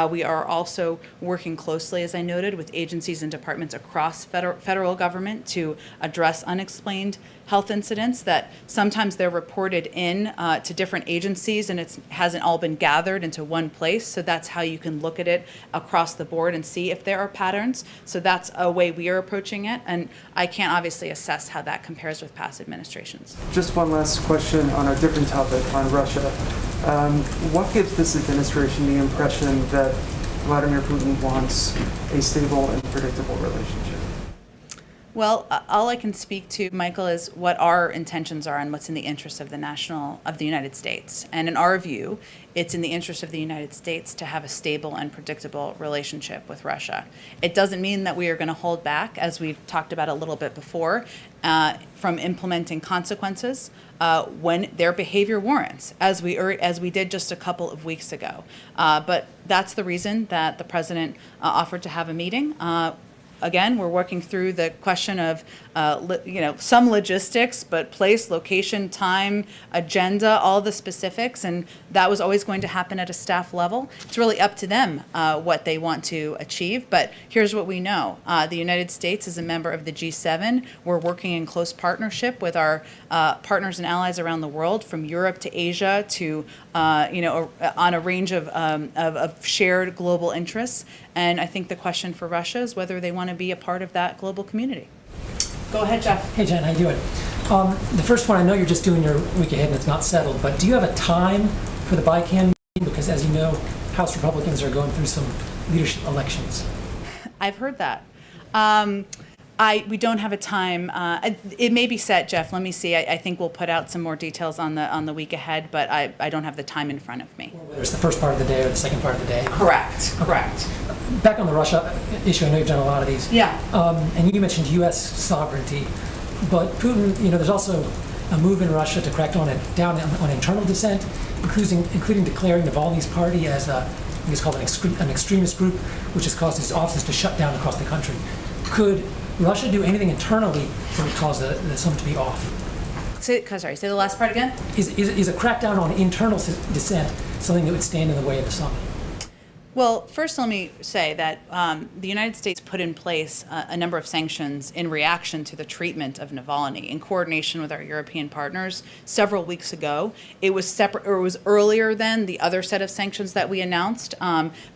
We are also working closely, as I noted, with agencies and departments across federal government to address unexplained health incidents that sometimes they're reported in to different agencies and it hasn't all been gathered into one place. So that's how you can look at it across the board and see if there are patterns. So that's a way we are approaching it. And I can't obviously assess how that compares with past administrations. Just one last question on a different topic, on Russia. What gives this administration the impression that Vladimir Putin wants a stable and predictable relationship? Well, all I can speak to, Michael, is what our intentions are and what's in the interest of the United States. And in our view, it's in the interest of the United States to have a stable and predictable relationship with Russia. It doesn't mean that we are going to hold back, as we've talked about a little bit before, from implementing consequences when their behavior warrants, as we did just a couple of weeks ago. But that's the reason that the president offered to have a meeting. Again, we're working through the question of, some logistics, but place, location, time, agenda, all the specifics, and that was always going to happen at a staff level. It's really up to them what they want to achieve, but here's what we know. The United States is a member of the G7. We're working in close partnership with our partners and allies around the world, from Europe to Asia to, on a range of shared global interests. And I think the question for Russia is whether they want to be a part of that global community. Go ahead, Jeff. Hey, Jen, how you doing? The first one, I know you're just doing your week ahead and it's not settled, but do you have a time for the BICAN meeting? Because as you know, House Republicans are going through some leadership elections. I've heard that. We don't have a time. It may be set, Jeff. Let me see. I think we'll put out some more details on the week ahead, but I don't have the time in front of me. Whether it's the first part of the day or the second part of the day. Correct. Correct. Back on the Russia issue, I know you've done a lot of these. Yeah. And you mentioned U.S. sovereignty, but Putin, there's also a move in Russia to crack down on internal dissent, including declaring the Navalny's party as I think it's called an extremist group, which has caused its offices to shut down across the country. Could Russia do anything internally that would cause the summit to be off? Say the last part again? Is a crackdown on internal dissent something that would stand in the way of the summit? Well, first let me say that the United States put in place a number of sanctions in reaction to the treatment of Navalny in coordination with our European partners several weeks ago. It was separate, or it was earlier than the other set of sanctions that we announced,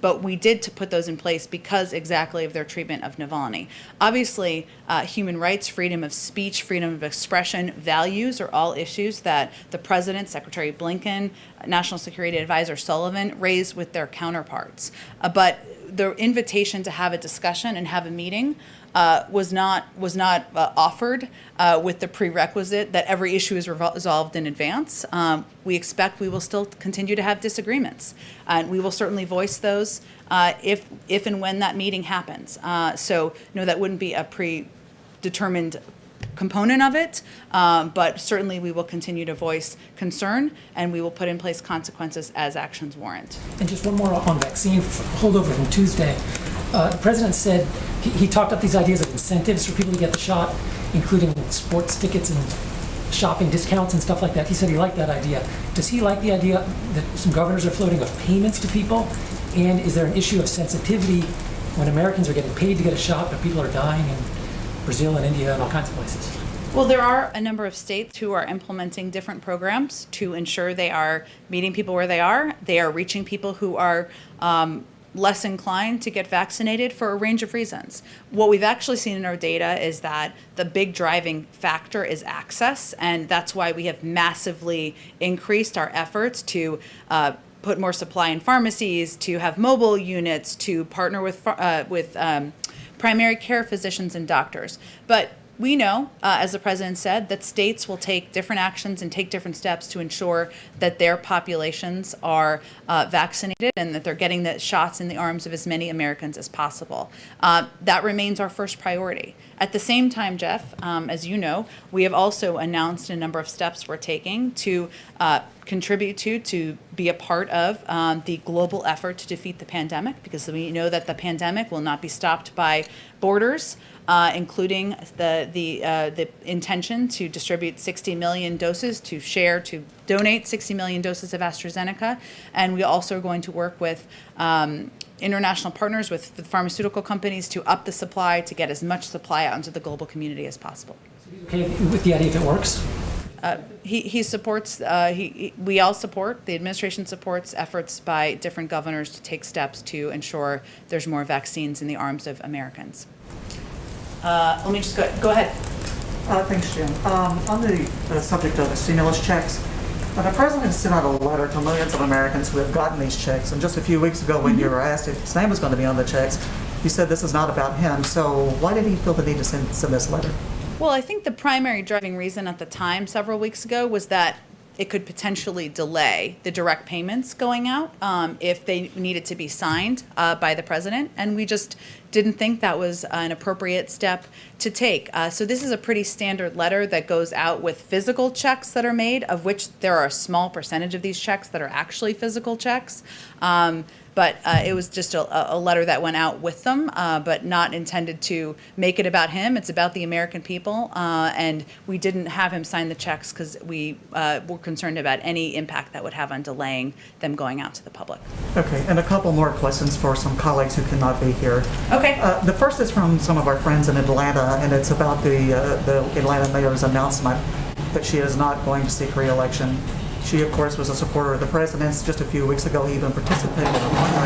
but we did to put those in place because exactly of their treatment of Navalny. Obviously, human rights, freedom of speech, freedom of expression, values are all issues that the President, Secretary Blinken, National Security Advisor Sullivan raised with their counterparts. But the invitation to have a discussion and have a meeting was not offered with the prerequisite that every issue is resolved in advance. We expect we will still continue to have disagreements, and we will certainly voice those if and when that meeting happens. So no, that wouldn't be a predetermined component of it, but certainly we will continue to voice concern, and we will put in place consequences as actions warrant. And just one more on vaccine holdover from Tuesday. The president said he talked up these ideas of incentives for people to get the shot, including sports tickets and shopping discounts and stuff like that. He said he liked that idea. Does he like the idea that some governors are floating of payments to people? And is there an issue of sensitivity when Americans are getting paid to get a shot, but people are dying in Brazil and India and all kinds of places? Well, there are a number of states who are implementing different programs to ensure they are meeting people where they are. They are reaching people who are less inclined to get vaccinated for a range of reasons. What we've actually seen in our data is that the big driving factor is access, and that's why we have massively increased our efforts to put more supply in pharmacies, to have mobile units, to partner with primary care physicians and doctors. But we know, as the president said, that states will take different actions and take different steps to ensure that their populations are vaccinated and that they're getting the shots in the arms of as many Americans as possible. That remains our first priority. At the same time, Jeff, as you know, we have also announced a number of steps we're taking to contribute to be a part of the global effort to defeat the pandemic, because we know that the pandemic will not be stopped by borders, including the intention to distribute 60 million doses, to donate 60 million doses of AstraZeneca. And we also are going to work with international partners, with the pharmaceutical companies, to up the supply, to get as much supply out into the global community as possible. Okay, with the idea if it works? He supports, we all support, the administration supports efforts by different governors to take steps to ensure there's more vaccines in the arms of Americans. Let me just go ahead. Thanks, Jim. On the subject of the stimulus checks, the president sent out a letter to millions of Americans who have gotten these checks. And just a few weeks ago, when you were asked if his name was going to be on the checks, he said this is not about him. So why did he feel the need to send this letter? Well, I think the primary driving reason at the time, several weeks ago, was that it could potentially delay the direct payments going out if they needed to be signed by the president. And we just didn't think that was an appropriate step to take. So this is a pretty standard letter that goes out with physical checks that are made, of which there are a small percentage of these checks that are actually physical checks. But it was just a letter that went out with them, but not intended to make it about him. It's about the American people, and we didn't have him sign the checks because we were concerned about any impact that would have on delaying them going out to the public. Okay, and a couple more questions for some colleagues who cannot be here. Okay. The first is from some of our friends in Atlanta, and it's about the Atlanta mayor's announcement that she is not going to seek re-election. She, of course, was a supporter of the president's. Just a few weeks ago, he even participated in a fundraiser.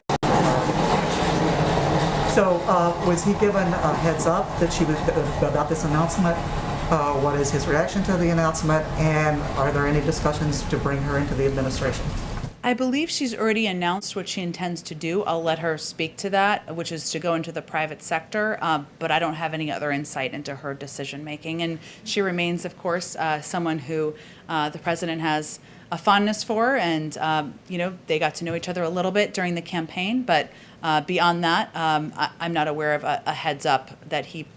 So was he given a heads up that she was about this announcement? What is his reaction to the announcement? And are there any discussions to bring her into the administration? I believe she's already announced what she intends to do. I'll let her speak to that, which is to go into the private sector, but I don't have any other insight into her decision-making. And she remains, of course, someone who the president has a fondness for, and, they got to know each other a little bit during the campaign, but beyond that, I'm not aware of a heads up that he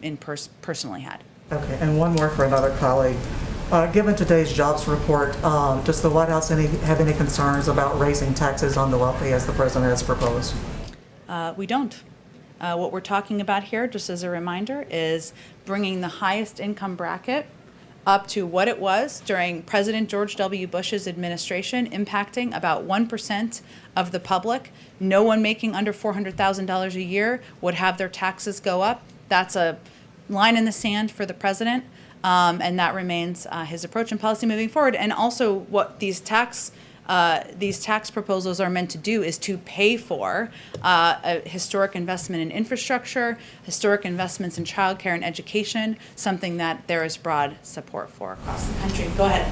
personally had. Okay, and one more for another colleague. Given today's jobs report, does the White House have any concerns about raising taxes on the wealthy as the president has proposed? We don't. What we're talking about here, just as a reminder, is bringing the highest income bracket up to what it was during President George W. Bush's administration, impacting about 1% of the public. No one making under $400,000 a year would have their taxes go up. That's a line in the sand for the president. And that remains his approach and policy moving forward. And also, what these tax proposals are meant to do is to pay for a historic investment in infrastructure, historic investments in childcare and education, something that there is broad support for across the country. Go ahead.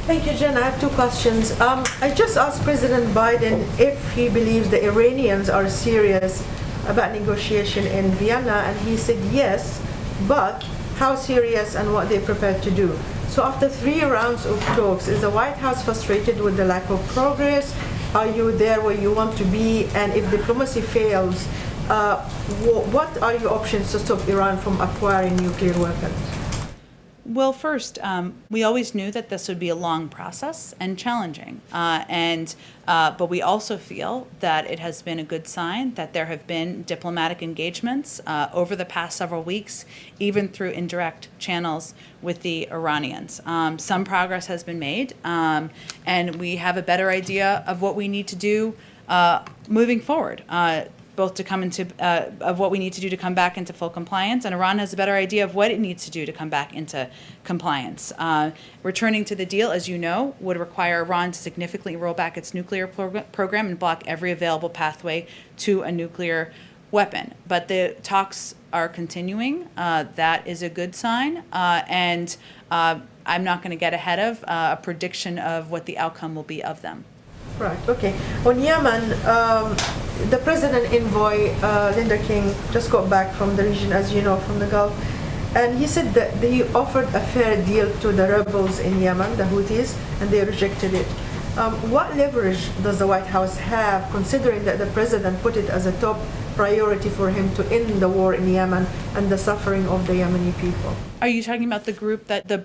Thank you, Jen. I have two questions. I just asked President Biden if he believes the Iranians are serious about negotiation in Vienna, and he said yes, but how serious and what they're prepared to do. So after 3 rounds of talks, is the White House frustrated with the lack of progress? Are you there where you want to be? And if diplomacy fails, what are your options to stop Iran from acquiring nuclear weapons? Well, first, we always knew that this would be a long process and challenging. But we also feel that it has been a good sign that there have been diplomatic engagements over the past several weeks, even through indirect channels with the Iranians. Some progress has been made, and we have a better idea of what we need to do moving forward. Both to come into, of what we need to do to come back into full compliance, and Iran has a better idea of what it needs to do to come back into compliance. Returning to the deal, as you know, would require Iran to significantly roll back its nuclear program and block every available pathway to a nuclear weapon. But the talks are continuing. That is a good sign, and I'm not going to get ahead of a prediction of what the outcome will be of them. Right, okay. On Yemen, the president envoy, Linda King, just got back from the region, as you know, from the Gulf, and he said that they offered a fair deal to the rebels in Yemen, the Houthis, and they rejected it. What leverage does the White House have, considering that the president put it as a top priority for him to end the war in Yemen and the suffering of the Yemeni people? Are you talking about the group that the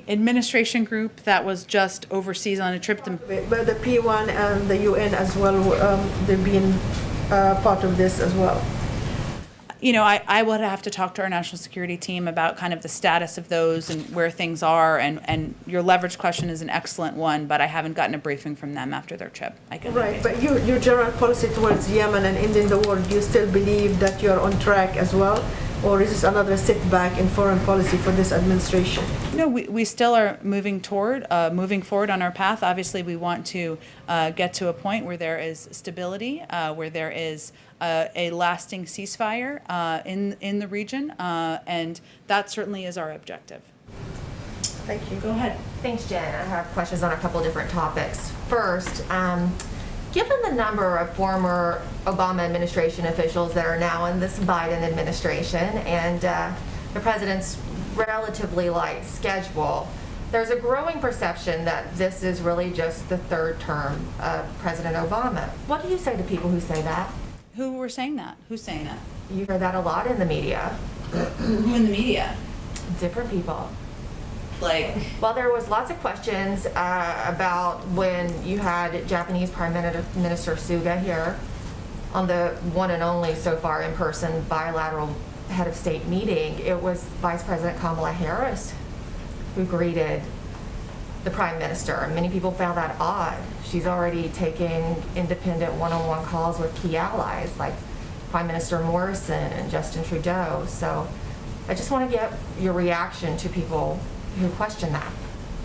administration group that was just overseas on a trip to... But the P1 and the UN as well, they've been part of this as well. You know, I would have to talk to our national security team about kind of the status of those and where things are, and your leverage question is an excellent one, but I haven't gotten a briefing from them after their trip. Right, but your general policy towards Yemen and ending the war, do you still believe that you're on track as well? Or is this another setback in foreign policy for this administration? No, we still are moving forward on our path. Obviously, we want to get to a point where there is stability, where there is a lasting ceasefire in the region, and that certainly is our objective. Thank you. Go ahead. Thanks, Jen. I have questions on a couple of different topics. First, given the number of former Obama administration officials that are now in this Biden administration and the president's relatively light schedule, there's a growing perception that this is really just the third term of President Obama. What do you say to people who say that? Who were saying that? Who's saying that? You hear that a lot in the media. Who in the media? Different people. Like? Well, there was lots of questions about when you had Japanese Prime Minister Suga here on the one and only so far in-person bilateral head of state meeting. It was Vice President Kamala Harris who greeted the Prime Minister. Many people found that odd. She's already taking independent one-on-one calls with key allies like Prime Minister Morrison and Justin Trudeau. So I just want to get your reaction to people who question that.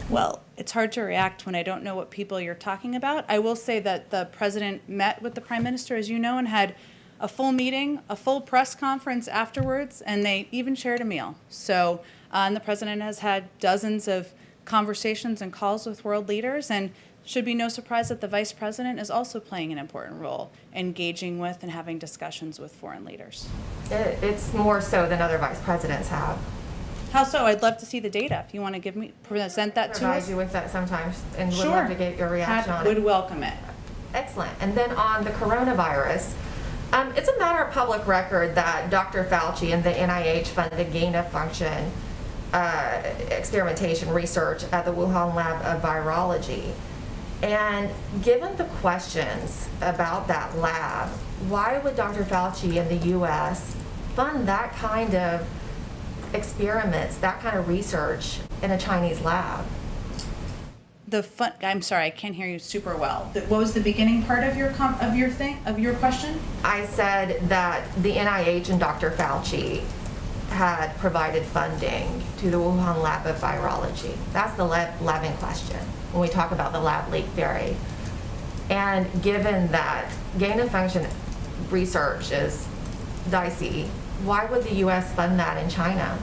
Well, it's hard to react when I don't know what people you're talking about. I will say that the president met with the prime minister, as you know, and had a full meeting, a full press conference afterwards, and they even shared a meal. So, and the president has had dozens of conversations and calls with world leaders, and Should be no surprise that the Vice President is also playing an important role, engaging with and having discussions with foreign leaders. It's more so than other vice presidents have. How so? I'd love to see the data. If you want to present that to Provide us. you with that sometimes, and would Sure. love to get your reaction on it. Would welcome it. Excellent. And then on the coronavirus, it's a matter of public record that Dr. Fauci and the NIH funded gain-of-function experimentation research at the Wuhan Lab of Virology. And given the questions about that lab, why would Dr. Fauci and the U.S. fund that kind of experiments, that kind of research in a Chinese lab? I'm sorry, I can't hear you super well. What was the beginning part of your question? I said that the NIH and Dr. Fauci had provided funding to the Wuhan Lab of Virology. That's the lab in question when we talk about the lab leak theory. And given that gain-of-function research is dicey, why would the U.S. fund that in China?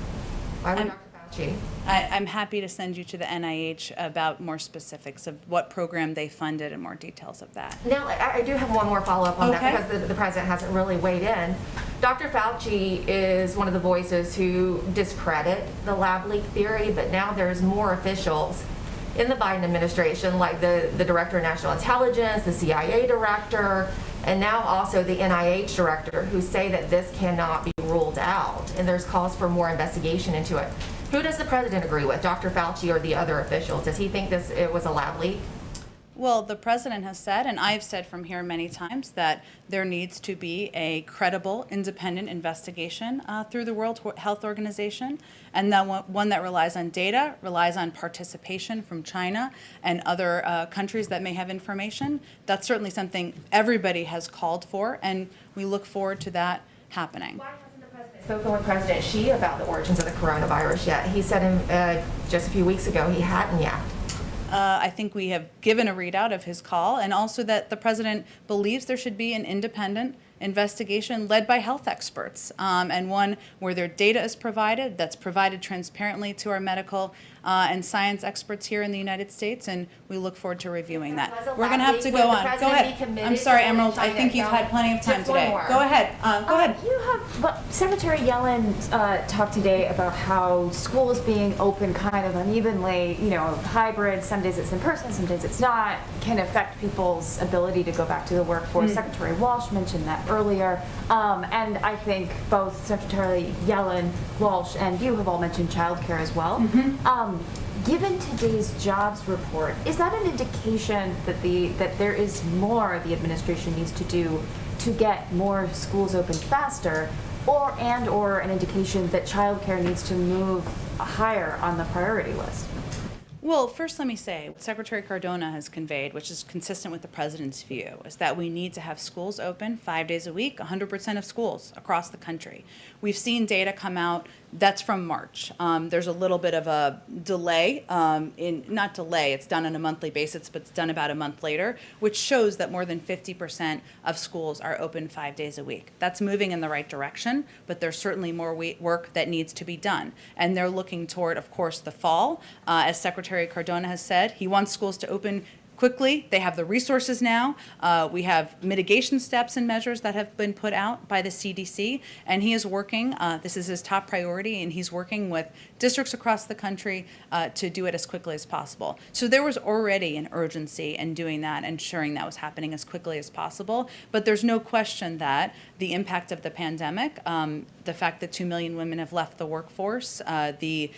Why would Dr. Fauci? I'm happy to send you to the NIH about more specifics of what program they funded and more details of that. Now, I do have one more follow-up on Okay. that because the president hasn't really weighed in. Dr. Fauci is one of the voices who discredit the lab leak theory, but now there's more officials in the Biden administration, like the Director of National Intelligence, the CIA Director, and now also the NIH Director, who say that this cannot be ruled out, and there's calls for more investigation into it. Who does the president agree with, Dr. Fauci or the other officials? Does he think it was a lab leak? Well, the president has said, and I've said from here many times, that there needs to be a credible, independent investigation through the World Health Organization, and that one that relies on data, relies on participation from China and other countries that may have information. That's certainly something everybody has called for, and we look forward to that happening. Spoken with President Xi about the origins of the coronavirus yet. He said just a few weeks ago he hadn't yet. I think we have given a readout of his call, and also that the president believes there should be an independent investigation led by health experts, and one where their data is provided, that's provided transparently to our medical and science experts here in the United States, and we look forward to reviewing that. We're going to have to go on. Go ahead. I'm sorry, Emerald. I think you've had plenty of time today. Go ahead. Go ahead. Secretary Yellen talked today about how schools being open kind of unevenly, hybrid, some days it's in person, some days it's not, can affect people's ability to go back to the workforce. Secretary Walsh mentioned that earlier. And I think both Secretary Yellen, Walsh, and you have all mentioned childcare as well. Given today's jobs report, is that an indication that there is more the administration needs to do to get more schools open faster, or an indication that childcare needs to move higher on the priority list? Well, first let me say, what Secretary Cardona has conveyed, which is consistent with the president's view, is that we need to have schools open 5 days a week, 100% of schools across the country. We've seen data come out, that's from March. There's a little bit of a delay, not delay, it's done on a monthly basis, but it's done about a month later, which shows that more than 50% of schools are open 5 days a week. That's moving in the right direction, but there's certainly more work that needs to be done. And they're looking toward, of course, the fall. As Secretary Cardona has said, he wants schools to open quickly. They have the resources now. We have mitigation steps and measures that have been put out by the CDC, and he is working, this is his top priority, and he's working with districts across the country to do it as quickly as possible. So there was already an urgency in doing that, ensuring that was happening as quickly as possible, but there's no question that the impact of the pandemic, the fact that 2 million women have left the workforce, the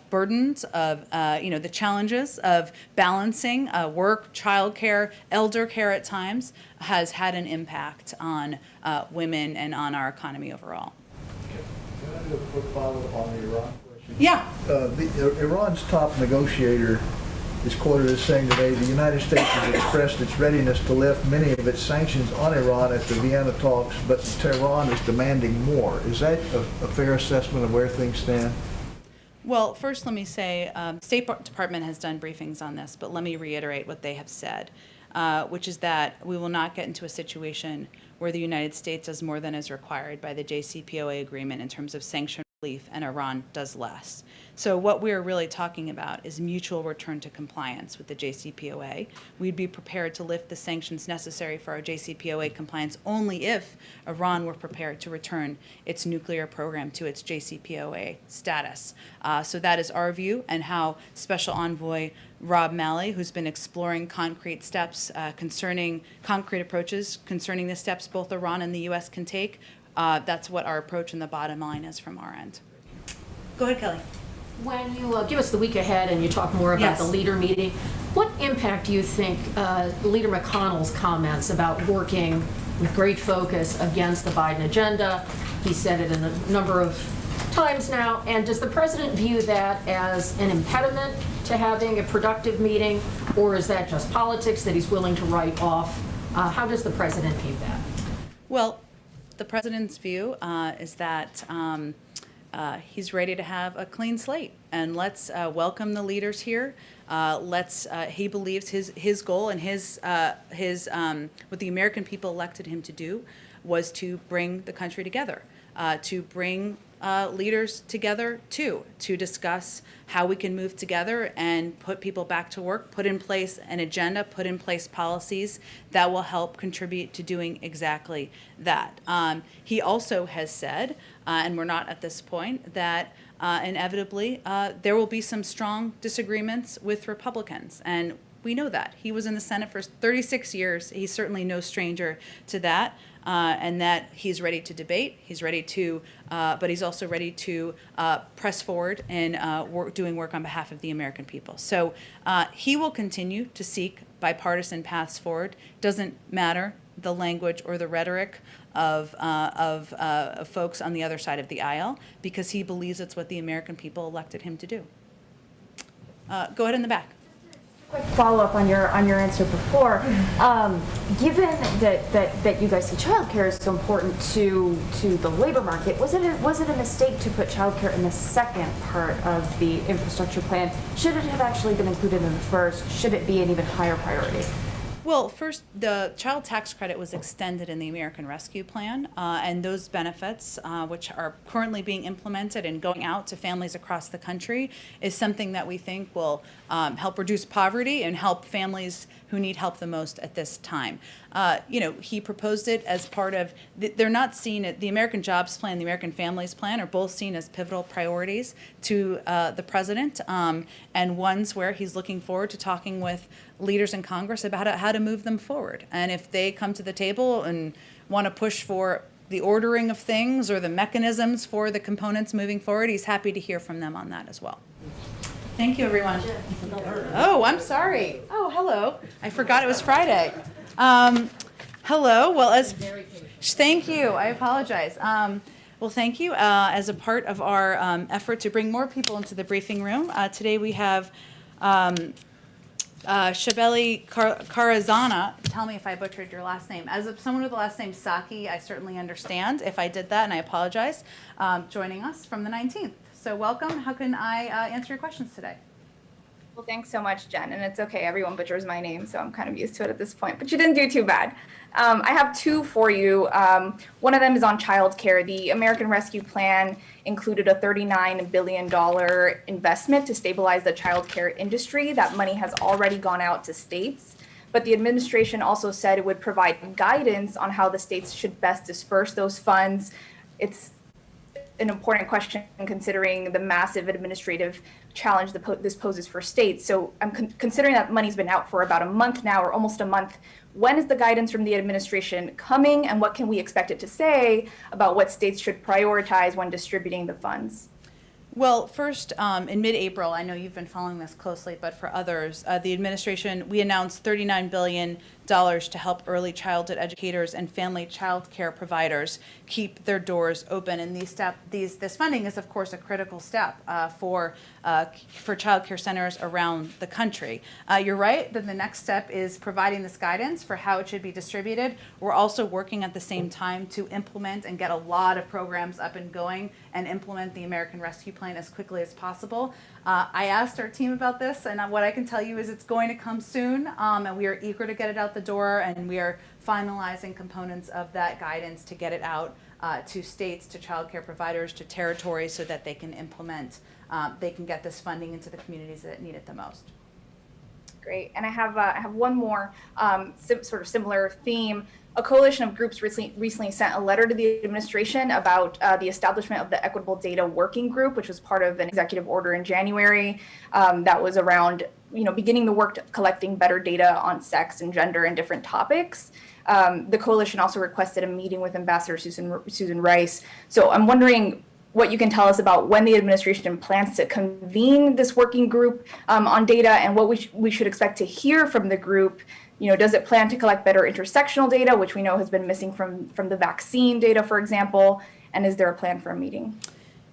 burdens of, the challenges of balancing work, childcare, elder care at times, has had an impact on women and on our economy overall. Can I do a quick follow-up on the Iran question? Yeah. Iran's top negotiator is quoted as saying today the United States has expressed its readiness to lift many of its sanctions on Iran at the Vienna talks, but Tehran is demanding more. Is that a fair assessment of where things stand? Well, first let me say, State Department has done briefings on this, but let me reiterate what they have said, which is that we will not get into a situation where the United States does more than is required by the JCPOA agreement in terms of sanction relief and Iran does less. So what we're really talking about is mutual return to compliance with the JCPOA. We'd be prepared to lift the sanctions necessary for our JCPOA compliance only if Iran were prepared to return its nuclear program to its JCPOA status. So that is our view, and how Special Envoy Rob Malley, who's been exploring concrete steps concrete approaches concerning the steps both Iran and the U.S. can take, that's what our approach and the bottom line is from our end. Go ahead, Kelly. When you give us the week ahead and you talk more about the leader meeting, what impact do you think Leader McConnell's comments about working with great focus against the Biden agenda? He said it in a number of times now. And does the president view that as an impediment to having a productive meeting, or is that just politics that he's willing to write off? How does the president view that? Well, the president's view is that he's ready to have a clean slate, and let's welcome the leaders here. He believes his goal and his what the American people elected him to do was to bring the country together, to bring leaders together to discuss how we can move together and put people back to work, put in place an agenda, put in place policies that will help contribute to doing exactly that. He also has said, and we're not at this point, that inevitably there will be some strong disagreements with Republicans. And we know that. He was in the Senate for 36 years. He's certainly no stranger to that. And that he's ready to debate, he's ready to, but he's also ready to press forward and doing work on behalf of the American people. So he will continue to seek bipartisan paths forward. Doesn't matter the language or the rhetoric of folks on the other side of the aisle, because he believes it's what the American people elected him to do. Go ahead in the back. Quick follow-up on your answer before. Given that you guys see childcare is so important to the labor market, was it a mistake to put childcare in the second part of the infrastructure plan? Should it have actually been included in the first? Should it be an even higher priority? Well, first, the child tax credit was extended in the American Rescue Plan, and those benefits, which are currently being implemented and going out to families across the country, is something that we think will help reduce poverty and help families who need help the most at this time. He proposed it as part of, they're not seen, the American Jobs Plan, the American Families Plan are both seen as pivotal priorities to the president, and ones where he's looking forward to talking with leaders in Congress about how to move them forward. And if they come to the table and want to push for the ordering of things or the mechanisms for the components moving forward, he's happy to hear from them on that as well. Thank you, everyone. Oh, I'm sorry. Oh, hello. I forgot it was Friday. Hello. Well, thank you. I apologize. Well, thank you. As a part of our effort to bring more people into the briefing room, today we have Shabeli Karazana, tell me if I butchered your last name. As someone with the last name Psaki, I certainly understand if I did that, and I apologize, joining us from the 19th. So welcome. How can I answer your questions today? Well, thanks so much, Jen. And it's okay, everyone butchers my name, so I'm kind of used to it at this point. But you didn't do too bad. I have two for you. One of them is on childcare. The American Rescue Plan included a $39 billion investment to stabilize the childcare industry. That money has already gone out to states. But the administration also said it would provide guidance on how the states should best disperse those funds. It's an important question considering the massive administrative challenge this poses for states. So I'm considering that money's been out for about a month now, or almost a month. When is the guidance from the administration coming, and what can we expect it to say about what states should prioritize when distributing the funds? Well, first, in mid-April, I know you've been following this closely, but for others, the administration, we announced $39 billion to help early childhood educators and family child care providers keep their doors open. And this funding is, of course, a critical step for child care centers around the country. You're right that the next step is providing this guidance for how it should be distributed. We're also working at the same time to implement and get a lot of programs up and going and implement the American Rescue Plan as quickly as possible. I asked our team about this, and what I can tell you is it's going to come soon, and we are eager to get it out the the door, and we are finalizing components of that guidance to get it out to states, to childcare providers, to territories, so that they can implement, they can get this funding into the communities that need it the most. Great. And I have one more sort of similar theme. A coalition of groups recently sent a letter to the administration about the establishment of the Equitable Data Working Group, which was part of an executive order in January that was around, beginning the work of collecting better data on sex and gender and different topics. The coalition also requested a meeting with Ambassador Susan Rice. So I'm wondering what you can tell us about when the administration plans to convene this working group on data, and what we should expect to hear from the group. Does it plan to collect better intersectional data, which we know has been missing from the vaccine data, for example? And is there a plan for a meeting?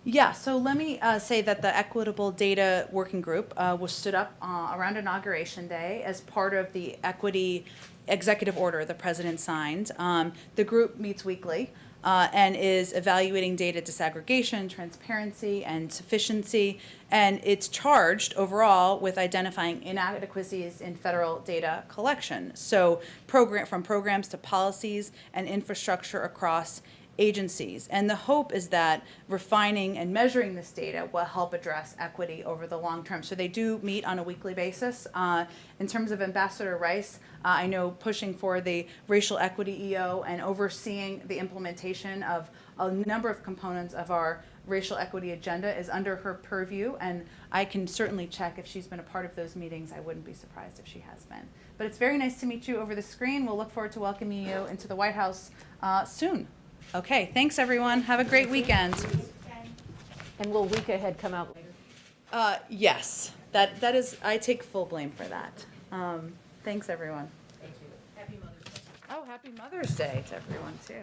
Yeah, so let me say that the Equitable Data Working Group was stood up around Inauguration Day as part of the equity executive order the president signed. The group meets weekly and is evaluating data disaggregation, transparency, and sufficiency, and it's charged overall with identifying inadequacies in federal data collection. So from programs to policies and infrastructure across agencies. And the hope is that refining and measuring this data will help address equity over the long term. So they do meet on a weekly basis. In terms of Ambassador Rice, I know pushing for the racial equity EO and overseeing the implementation of a number of components of our racial equity agenda is under her purview, and I can certainly check if she's been a part of those meetings. I wouldn't be surprised if she has been. But it's very nice to meet you over the screen. We'll look forward to welcoming you into the White House soon. Okay, thanks everyone. Have a great weekend. And will Week Ahead come out later? Yes, that is, I take full blame for that. Thanks everyone. Thank you. Happy Mother's Day. Oh, happy Mother's Day to everyone too.